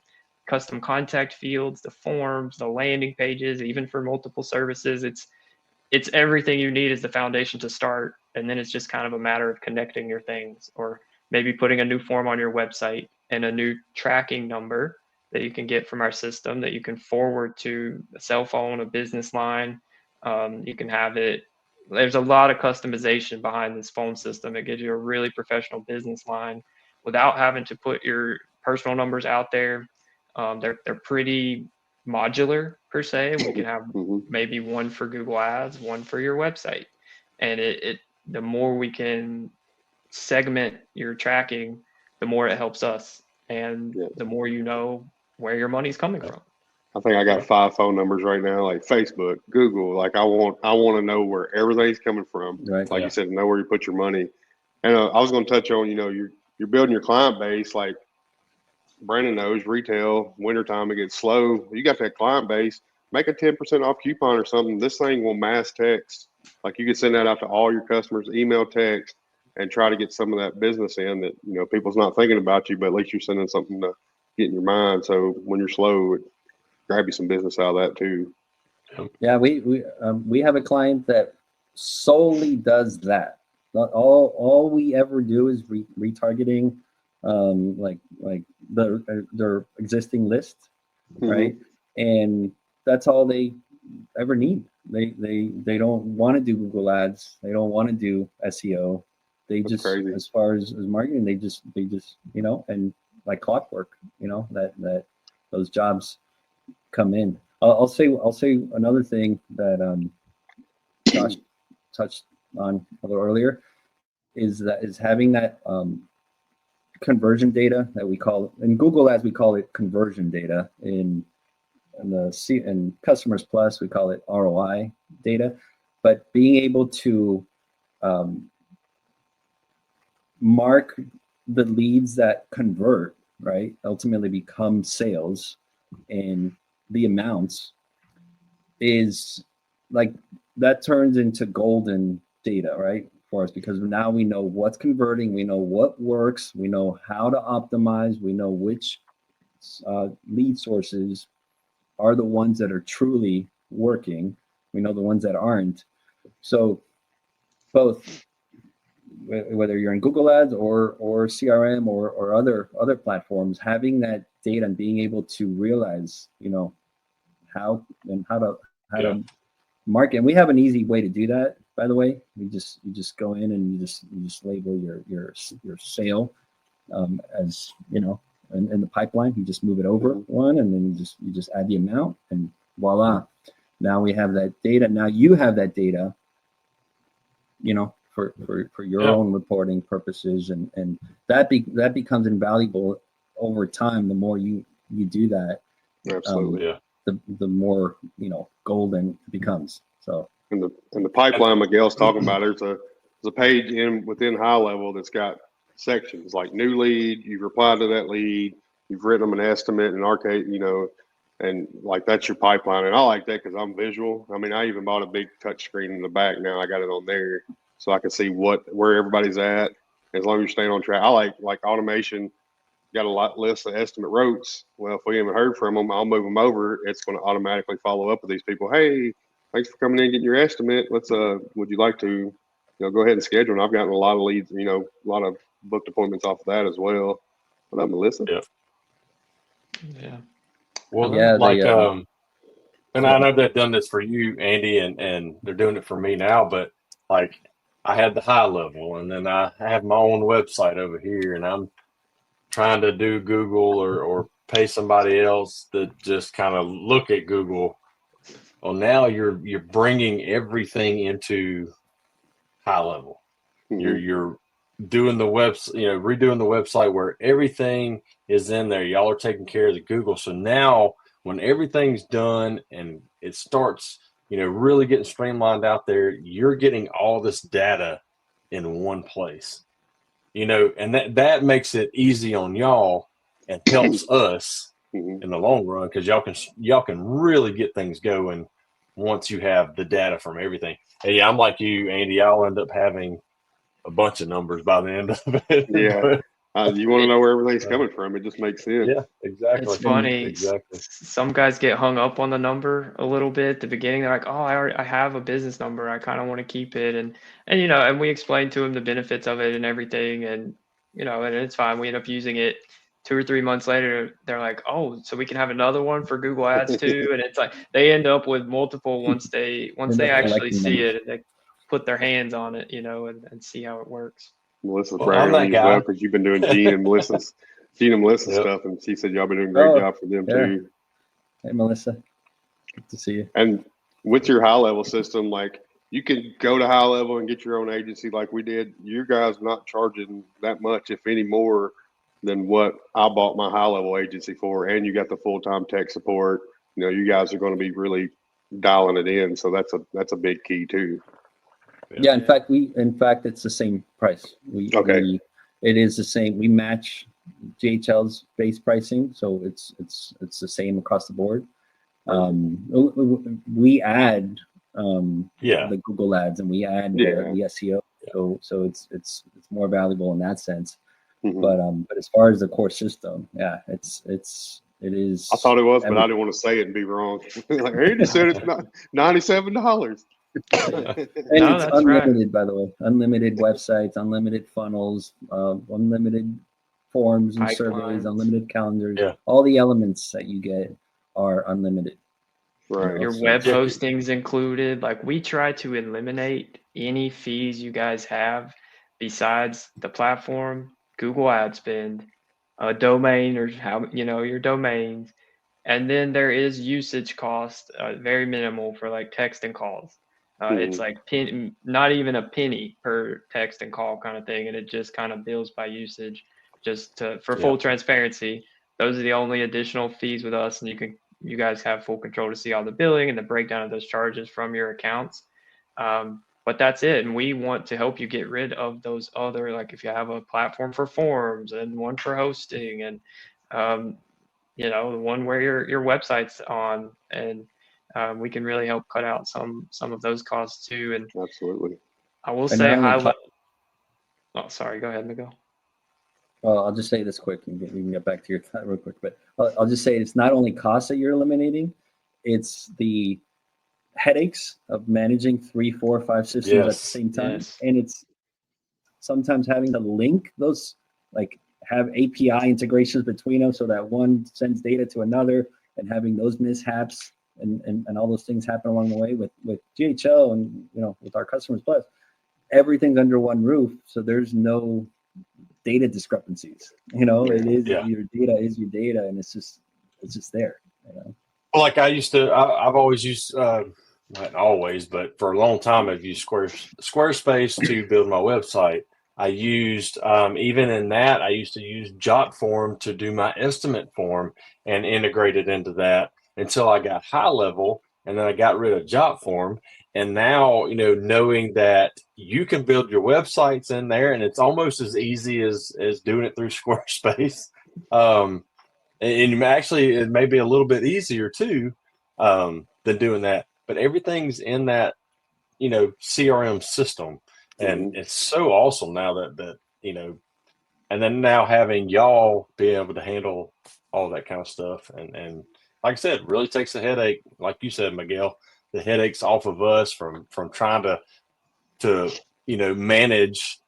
custom contact fields, the forms, the landing pages, even for multiple services. It's everything you need as the foundation to start. And then it's just kind of a matter of connecting your things, or maybe putting a new form on your website and a new tracking number that you can get from our system that you can forward to a cell phone, a business line. You can have it. There's a lot of customization behind this phone system. It gives you a really professional business line without having to put your personal numbers out there. They're pretty modular per se. We can have maybe one for Google Ads, one for your website, and the more we can segment your tracking, the more it helps us, and the more you know where your money's coming from. I think I got 5 phone numbers right now, like Facebook, Google. Like I want to know where everything's coming from. Right. Like you said, know where you put your money. And I was going to touch on, you're building your client base. Like Brandon knows, retail, wintertime, it gets slow. You got that client base, make a 10% off coupon or something. This thing will mass text. Like you can send that out to all your customers, email, text, and try to get some of that business in that, people's not thinking about you, but at least you're sending something to get in your mind. So when you're slow, grab you some business out of that too. Yeah, we have a client that solely does that. Not all we ever do is retargeting, like their existing list, right? And that's all they ever need. They don't want to do Google Ads. They don't want to do SEO. They That's just crazy. As far as marketing, they just and like clockwork, that those jobs come in. I'll say another thing that Josh touched on a little earlier is having that conversion data that we call in Google Ads, we call it conversion data. In Customers Plus, we call it ROI data. But being able to mark the leads that convert, right, ultimately become sales, and the amounts is like that turns into golden data, right, for us, because now we know what's converting, we know what works, we know how to optimize, we know which lead sources are the ones that are truly working, we know the ones that aren't. So both, whether you're in Google Ads or CRM or other platforms, having that data and being able to realize, how to market. And we have an easy way to do that, by the way. You just go in and you just label your sale as in the pipeline. You just move it over one, and then you just add the amount, and voila. Now we have that data. Now you have that data, for your own reporting purposes, and that becomes invaluable over time. The more you do that, Absolutely, the more golden it becomes. So in the pipeline Miguel's talking about, there's a page within High Level that's got sections like new lead. You've replied to that lead. You've written them an estimate. In our case, and like that's your pipeline. And I like that because I'm visual. I mean, I even bought a big touch screen in the back. Now I got it on there, so I can see where everybody's at. As long as you're staying on track. I like automation. Got a list of estimate routes. Well, if we haven't heard from them, I'll move them over. It's going to automatically follow up with these people. Hey, thanks for coming in and getting your estimate. Let's would you like to go ahead and schedule? And I've gotten a lot of leads, a lot of booked appointments off of that as well. What up, Melissa? Yeah. Well, and I know they've done this for you, Andy, and they're doing it for me now, but like I had the High Level, and then I have my own website over here, and I'm trying to do Google or pay somebody else that just kind of look at Google. Well, now you're bringing everything into High Level. You're doing the redoing the website where everything is in there. Y'all are taking care of the Google. So now when everything's done and it starts, really getting streamlined out there, you're getting all this data in one place, and that makes it easy on y'all and helps us in the long run, because y'all can really get things going once you have the data from everything. And yeah, I'm like you, Andy. I'll end up having a bunch of numbers by the end of it. Yeah. You want to know where everything's coming from. It just makes sense. Yeah, exactly. It's funny. Exactly. Some guys get hung up on the number a little bit at the beginning. They're like, "Oh, I have a business number. I kind of want to keep it." And we explain to them the benefits of it and everything. And it's fine. We end up using it. 2 or 3 months later, they're like, "Oh, so we can have another one for Google Ads too." And it's like they end up with multiple once they actually see it and they put their hands on it, and see how it works. Melissa's bragging on you as well, because you've been doing Gene and Melissa's stuff, and she said y'all been doing a great job for them too. Hey, Melissa, good to see you. And with your high level system, like you can go to high level and get your own agency like we did. You guys not charging that much, if any more, than what I bought my high level agency for, and you got the full time tech support. You guys are going to be really dialing it in, so that's a big key too. Yeah, in fact, it's the same price. It is the same. We match GHL's base pricing, so it's the same across the board. We add the Google ads and we add the SEO, so it's more valuable in that sense. But as far as the core system, it is. I thought it was, but I didn't want to say it and be wrong. Like Andy said, it's not $97. And it's unlimited, by the way. Unlimited websites, unlimited funnels, unlimited forms and surveys, unlimited calendars. Yeah. All the elements that you get are unlimited. Right. Your web hosting's included. Like we try to eliminate any fees you guys have besides the platform, Google ad spend, a domain, or your domains. And then there is usage cost, very minimal for like text and calls. It's like not even a penny per text and call kind of thing, and it just kind of bills by usage. For full transparency, those are the only additional fees with us, and you guys have full control to see all the billing and the breakdown of those charges from your accounts. But that's it, and we want to help you get rid of those other, like if you have a platform for forms and one for hosting and the one where your website's on, and we can really help cut out some of those costs too. And absolutely, I will say oh, sorry, go ahead, Miguel. Well, I'll just say this quick, and we can get back to your thought real quick. But I'll just say it's not only costs that you're eliminating; it's the headaches of managing 3, 4, 5 systems at the same time, and it's sometimes having to link those, like have API integrations between them, so that one sends data to another, and having those mishaps and all those things happen along the way with GHL and with our Customers Plus, everything's under one roof, so there's no data discrepancies. It is your data is your data, and it's just there. Well, like I've always used, not always, but for a long time, I've used Squarespace to build my website. I used, even in that, I used to use Jotform to do my estimate form and integrate it into that until I got high level, and then I got rid of Jotform. And now, knowing that you can build your websites in there, and it's almost as easy as doing it through Squarespace. And actually, it may be a little bit easier too than doing that. But everything's in that, CRM system, and it's so awesome now that and then now having y'all be able to handle all that kind of stuff, and like I said, really takes the headache, like you said, Miguel, the headaches off of us from trying to manage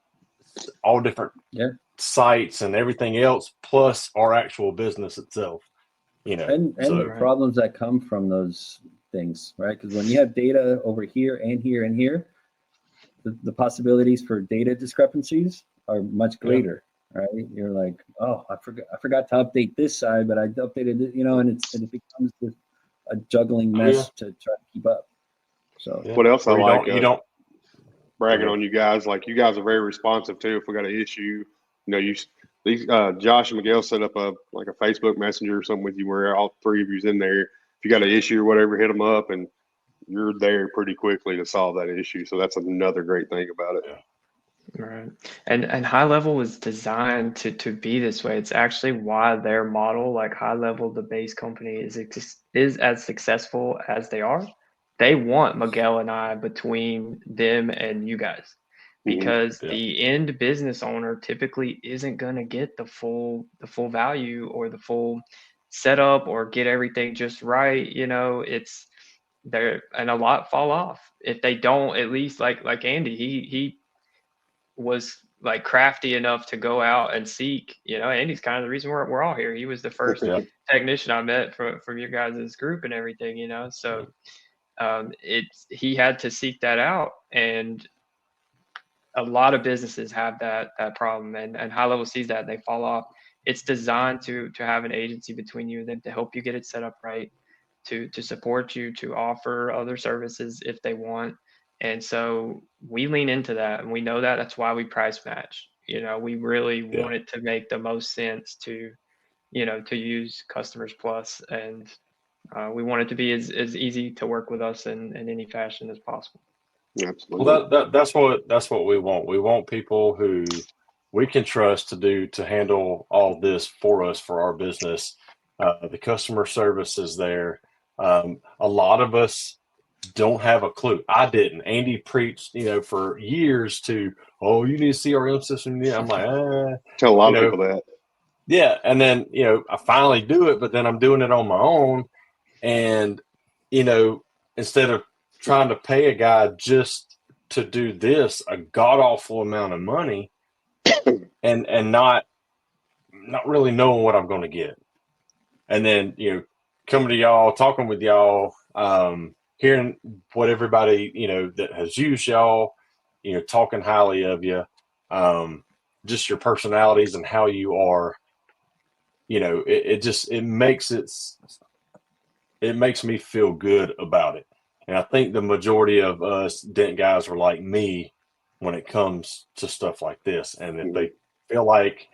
all different sites and everything else, plus our actual business itself. And the problems that come from those things, right? Because when you have data over here and here and here, the possibilities for data discrepancies are much greater, right? You're like, oh, I forgot to update this side, but I updated it, and it becomes a juggling mess to try to keep up. So what else I like? You don't. bragging on you guys. Like, you guys are very responsive too. If we got an issue, these Josh and Miguel set up a Facebook Messenger or something with you where all three of you's in there. If you got an issue or whatever, hit them up, and you're there pretty quickly to solve that issue. So that's another great thing about it. Right. And High Level was designed to be this way. It's actually why their model, like High Level, the base company, is as successful as they are. They want Miguel and I between them and you guys, because the end business owner typically isn't going to get the full value or the full setup or get everything just right. It's there, and a lot fall off if they don't. At least like Andy, he was like crafty enough to go out and seek. Andy's kind of the reason we're all here. He was the first technician I met from your guys' group and everything. So he had to seek that out, and a lot of businesses have that problem, and High Level sees that and they fall off. It's designed to have an agency between you and them to help you get it set up right, to support you, to offer other services if they want. And so we lean into that, and we know that. That's why we price match. We really want it to make the most sense to use Customers Plus, and we want it to be as easy to work with us in any fashion as possible. Absolutely. Well, that's what we want. We want people who we can trust to handle all this for us, for our business. The customer service is there. A lot of us don't have a clue. I didn't. Andy preached, for years you need a CRM system. Yeah, I'm like, tell a lot of people that. Yeah, and then I finally do it, but then I'm doing it on my own, and instead of trying to pay a guy just to do this, a god awful amount of money, and not really knowing what I'm going to get, and then coming to y'all, talking with y'all, hearing what everybody that has used y'all, talking highly of you, just your personalities and how you are, it makes me feel good about it. And I think the majority of us dent guys are like me when it comes to stuff like this. And if they feel like,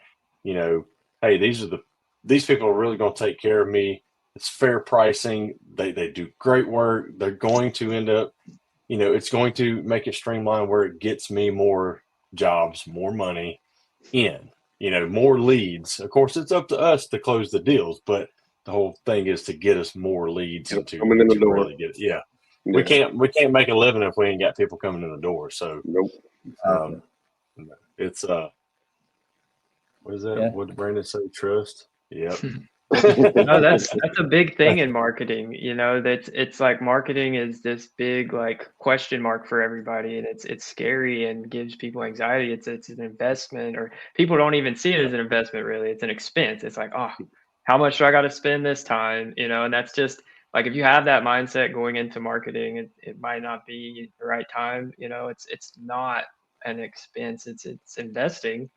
hey, these people are really going to take care of me, it's fair pricing, they do great work, they're going to end up, it's going to make it streamlined where it gets me more jobs, more money in, more leads. Of course, it's up to us to close the deals, but the whole thing is to get us more leads and to really get it. Yeah. We can't make a living if we ain't got people coming in the door. So it's what is that? Yeah. What did Brandon say? Trust. Yep. No, that's a big thing in marketing. It's like marketing is this big like question mark for everybody, and it's scary and gives people anxiety. It's an investment, or people don't even see it as an investment. Really, it's an expense. It's like, oh, how much do I got to spend this time? And that's just like, if you have that mindset going into marketing, it might not be the right time. It's not an expense. It's investing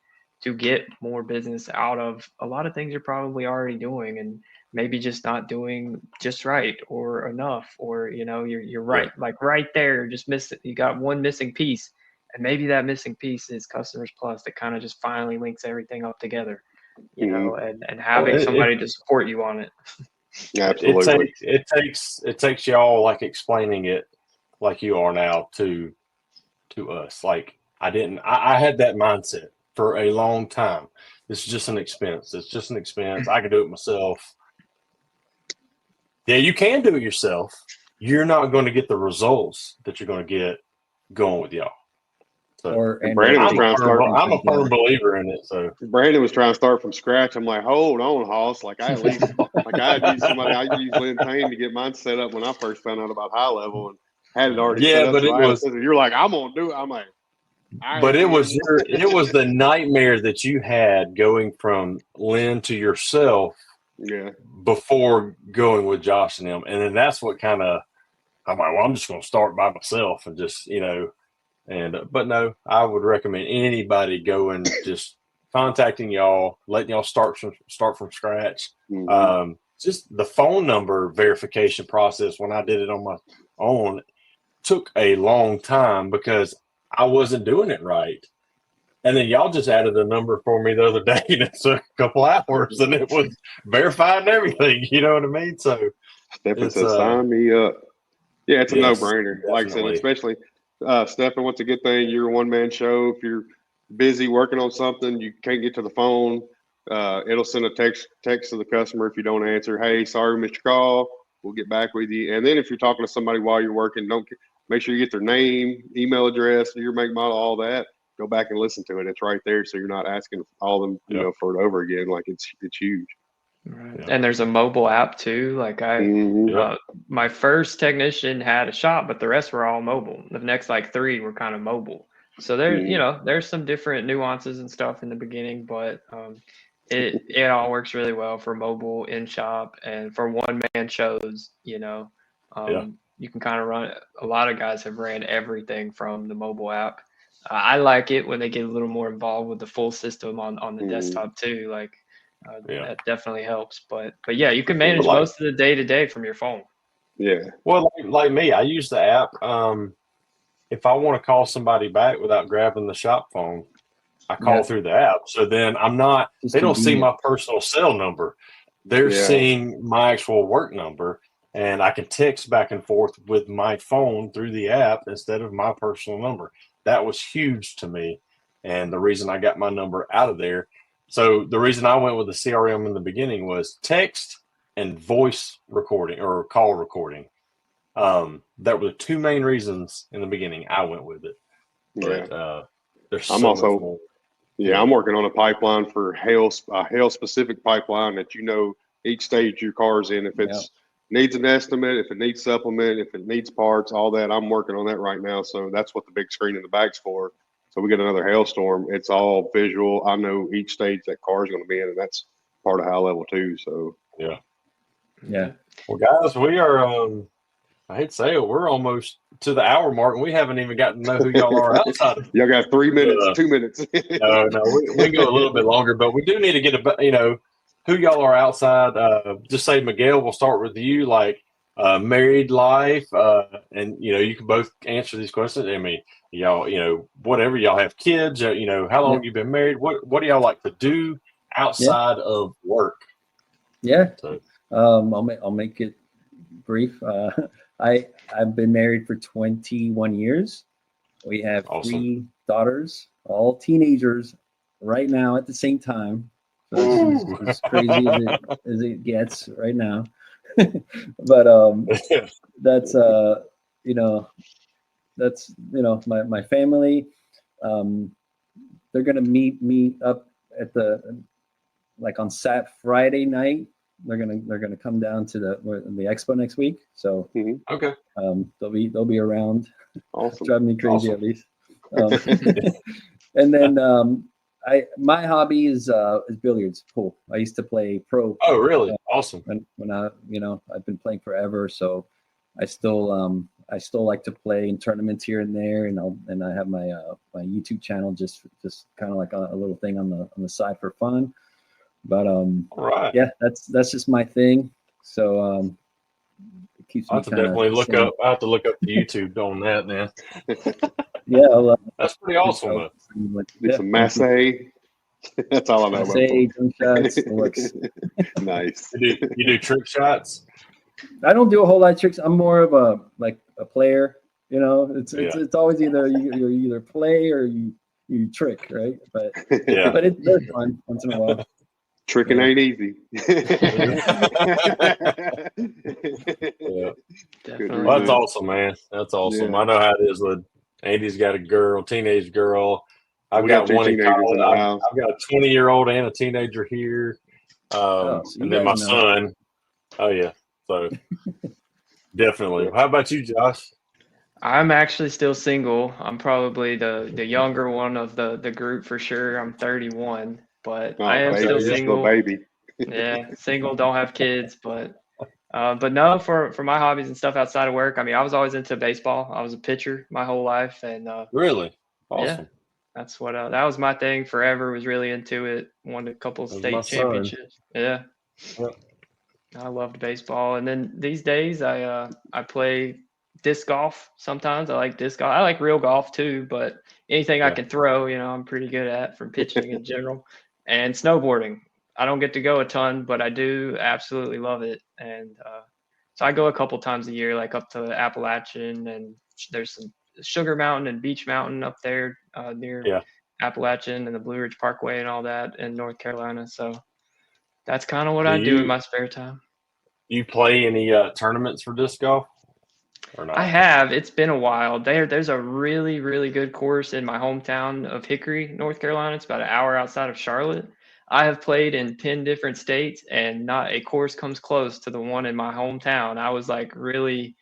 to get more business out of a lot of things you're probably already doing, and maybe just not doing just right or enough, or you're right, like right there, just missed it. You got one missing piece, and maybe that missing piece is Customers Plus that kind of just finally links everything up together, and having somebody to support you on it. Absolutely. It takes y'all like explaining it like you are now to us. Like I had that mindset for a long time. It's just an expense. It's just an expense. I can do it myself. Yeah, you can do it yourself. You're not going to get the results that you're going to get going with y'all. So Brandon was trying to start. I'm a firm believer in it. So Brandon was trying to start from scratch. I'm like, hold on, Hoss. Like I had used somebody. I used Lynn Payne to get mine set up when I first found out about High Level, and had it already set up. But so it was. You're like, I'm gonna do it. I'm like. But it was the nightmare that you had going from Lynn to yourself before going with Josh and them. And then that's what I'm like, well, I'm just going to start by myself and just, but no, I would recommend anybody going, just contacting y'all, letting y'all start from scratch. Just the phone number verification process when I did it on my own took a long time because I wasn't doing it right. And then y'all just added a number for me the other day, and it took a couple hours, and it was verified and everything. You know what I mean? So Stephen says, sign me up. Yeah, it's a yes, no-brainer. definitely. Like I said, especially Stephen, what's a good thing? You're a one-man show. If you're busy working on something, you can't get to the phone. It'll send a text to the customer if you don't answer. Hey, sorry, missed your call. We'll get back with you. And then if you're talking to somebody while you're working, don't make sure you get their name, email address, your make, model, all that. Go back and listen to it. It's right there, so you're not asking all them, you know, for it over again. Like it's huge. Right. Yeah. And there's a mobile app too. Like my first technician had a shop, but the rest were all mobile. The next like 3 were kind of mobile. So there, you know, there's some different nuances and stuff in the beginning, but it all works really well for mobile, in shop, and for one man shows. You know, you can kind of run. A lot of guys have ran everything from the mobile app. I like it when they get a little more involved with the full system on the desktop too. Like that definitely helps. But yeah, you can manage most of the day to day from your phone. Yeah. Well, like me, I use the app. If I want to call somebody back without grabbing the shop phone, I call through the app. So then I'm not. They don't see my personal cell number. They're seeing my actual work number, and I can text back and forth with my phone through the app instead of my personal number. That was huge to me, and the reason I got my number out of there. So the reason I went with the CRM in the beginning was text and voice recording or call recording. That were the 2 main reasons in the beginning I went with it. But there's so much more. Yeah, I'm working on a pipeline for hail specific pipeline that, you know, each stage your car's in. If it's needs an estimate, if it needs supplement, if it needs parts, all that. I'm working on that right now. So that's what the big screen in the back's for. So we get another hailstorm. It's all visual. I know each stage that car is going to be in, and that's part of high level too. So yeah. Well, guys, we are. I hate to say it, we're almost to the hour mark, and we haven't even gotten to know who y'all are outside of y'all got 3 minutes, 2 minutes. No, we go a little bit longer, but we do need to get who y'all are outside. Just say, Miguel, we'll start with you, like married life, and you can both answer these questions. I mean, y'all, whatever, y'all have kids, how long have you been married? What do y'all like to do outside of work? Yeah, so, I'll make it brief. I've been married for 21 years. We have 3 daughters, all teenagers right now at the same time. So this is as crazy as it gets right now. But that's my family. They're gonna meet me up at on Friday night. They're gonna come down to the expo next week. So okay, they'll be around. Awesome. Driving me crazy at least. And then my hobby is billiards, pool. I used to play pro. Oh, really? Awesome. When I've been playing forever, so I still like to play in tournaments here and there, and I have my my YouTube channel just kind of like a little thing on the side for fun. But yeah, that's just my thing. So it keeps me kind of. I have to look up the YouTube on that, man. Yeah, that's pretty awesome. Some masse. That's all I know about. Jump shots, works. Nice. You do trick shots? I don't do a whole lot of tricks. I'm more of a player. It's always either you either play or you trick, right? But but it's fun once in a while. Tricking ain't easy. Well, that's awesome, man. That's awesome. Yeah. I know how it is. Andy's got a teenage girl. I've got one in college. I've got a 20-year-old and a teenager here. And then my son. Oh, yeah. So definitely. How about you, Josh? I'm actually still single. I'm probably the younger one of the group for sure. I'm 31. But I am still single. Baby. Yeah, single, don't have kids, but no, for my hobbies and stuff outside of work. I mean, I was always into baseball. I was a pitcher my whole life, and really awesome. Yeah, that's what that was my thing forever. Was really into it. Won a couple of state championships. Yeah, I loved baseball, and then these days I play disc golf sometimes. I like disc golf. I like real golf too, but anything I can throw, I'm pretty good at from pitching in general. And snowboarding. I don't get to go a ton, but I do absolutely love it. And so I go a couple times a year, like up to Appalachian, and there's some Sugar Mountain and Beach Mountain up there near Appalachian and the Blue Ridge Parkway and all that in North Carolina. So that's kind of what I do in my spare time. You play any tournaments for disc golf or not? I have. It's been a while. There's a really, really good course in my hometown of Hickory, North Carolina. It's about an hour outside of Charlotte. I have played in 10 different states, and not a course comes close to the one in my hometown. I was like really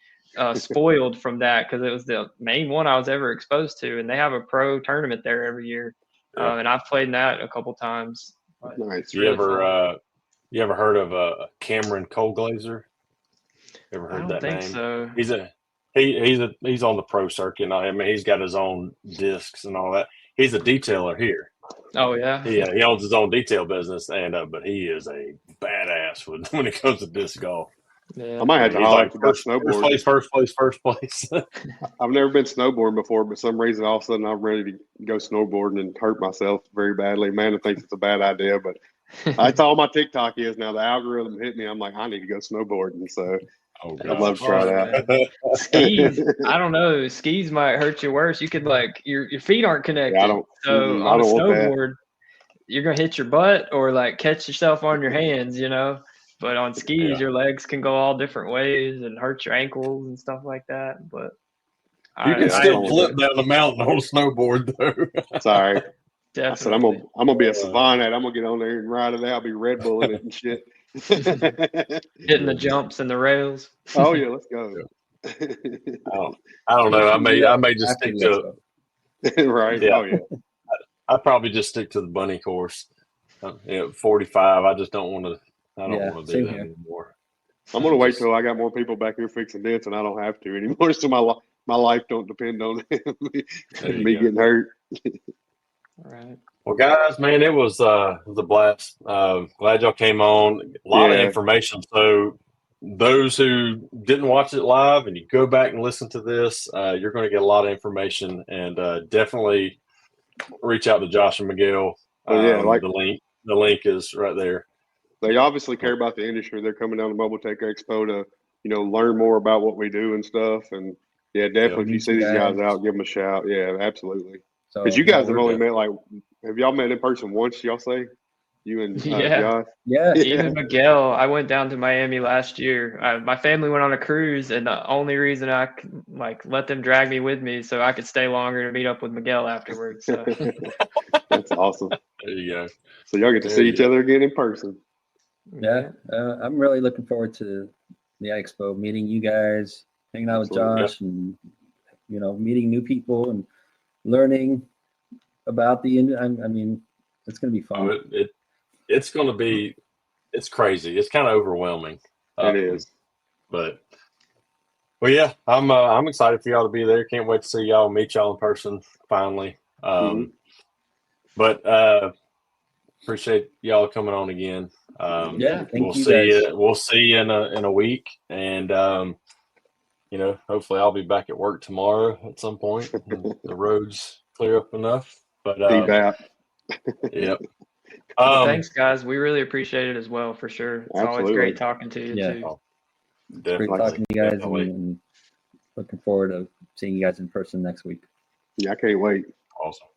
spoiled from that because it was the main one I was ever exposed to, and they have a pro tournament there every year. And I've played in that a couple times. Nice. You ever heard of Cameron Colglazer? Ever heard that name? I don't think so. He's on the pro circuit. I mean, he's got his own discs and all that. He's a detailer here. Oh yeah. He owns his own detail business, and but he is a badass when it comes to disc golf. Yeah. I might have to holler to go snowboard. First place. I've never been snowboarding before, but for some reason all of a sudden I'm ready to go snowboarding and hurt myself very badly. Amanda thinks it's a bad idea, but that's all my TikTok is now. The algorithm hit me. I'm like, I need to go snowboarding. So I'd love to try that. Skis, I don't know. Skis might hurt you worse. You could your feet aren't connected. Yeah, so on a snowboard, you're gonna hit your butt or like catch yourself on your hands, But on skis, your legs can go all different ways and hurt your ankles and stuff like that. But you can still flip down the mountain on a snowboard, though. Sorry. Definitely. I said I'm gonna be a savant at it. I'm gonna get on there and ride it out. I'll be Red Bulling it and shit. Hitting the jumps and the rails. Oh yeah, let's go. I don't know. I may just stick to it. Right. Yeah. Oh yeah. I'd probably just stick to the bunny course. 45. I just don't want to. I don't want to do that anymore. I'm gonna wait till I got more people back here fixing dents, and I don't have to anymore. So my life don't depend on me getting hurt. All right. Well, guys, man, it was a blast. Glad y'all came on. A lot of information. So those who didn't watch it live and you go back and listen to this, you're going to get a lot of information, and definitely reach out to Josh and Miguel. The link is right there. They obviously care about the industry. They're coming down to Mobile Tech Expo to, learn more about what we do and stuff. And definitely if you see these guys out, give them a shout. Yeah, absolutely. Because you guys have only met have y'all met in person once, y'all say? You and Josh? Yeah. Even Miguel, I went down to Miami last year. My family went on a cruise, and the only reason I let them drag me with me so I could stay longer to meet up with Miguel afterwards. So. That's awesome. There you go. So y'all get to see each other again in person. Yeah, I'm really looking forward to the expo, meeting you guys, hanging out with Josh, and meeting new people and learning about the industry. I mean, it's going to be fun. It's going to be, it's crazy. It's kind of overwhelming. It is. Well, yeah, I'm excited for y'all to be there. Can't wait to see y'all, meet y'all in person finally. But appreciate y'all coming on again. We'll see you in a week, and hopefully I'll be back at work tomorrow at some point. The roads clear up enough. But yep. Thanks, guys. We really appreciate it as well, for sure. It's always great talking to you too. Great talking to you guys, and looking forward to seeing you guys in person next week. Yeah, I can't wait. Awesome.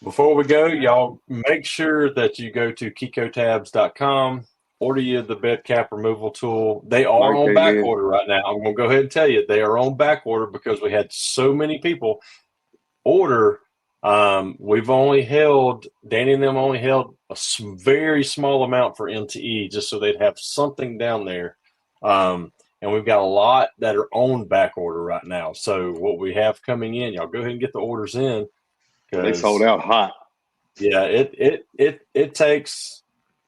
Before we go, y'all make sure that you go to kikotabs.com, order you the bed cap removal tool. They are on back order right now. I'm going to go ahead and tell you they are on back order because we had so many people order. We've only held, Danny and them only held a very small amount for MTE just so they'd have something down there. And we've got a lot that are on back order right now. So what we have coming in, y'all go ahead and get the orders in. They sold out hot. Yeah, it takes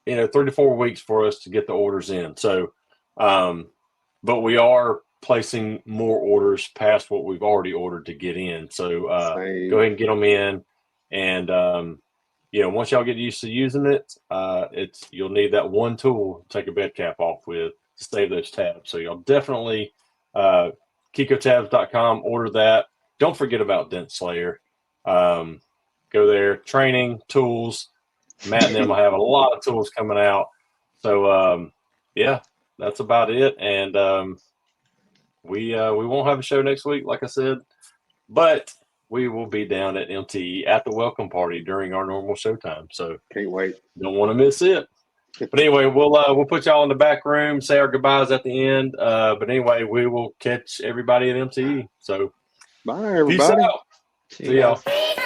3 to 4 weeks for us to get the orders in. So, but we are placing more orders past what we've already ordered to get in. So go ahead and get them in, and once y'all get used to using it, you'll need that one tool to take a bed cap off with to save those tabs. So y'all definitely KikoTabs.com. Order that. Don't forget about Dent Slayer. Go there. Training, tools. Matt and them will have a lot of tools coming out. So, yeah, that's about it. And we won't have a show next week, like I said, but we will be down at MTE at the welcome party during our normal showtime. So can't wait. Don't want to miss it. But anyway, we'll put y'all in the back room, say our goodbyes at the end. But anyway, we will catch everybody at MTE. So bye, everybody. peace out. See See y'all. y'all.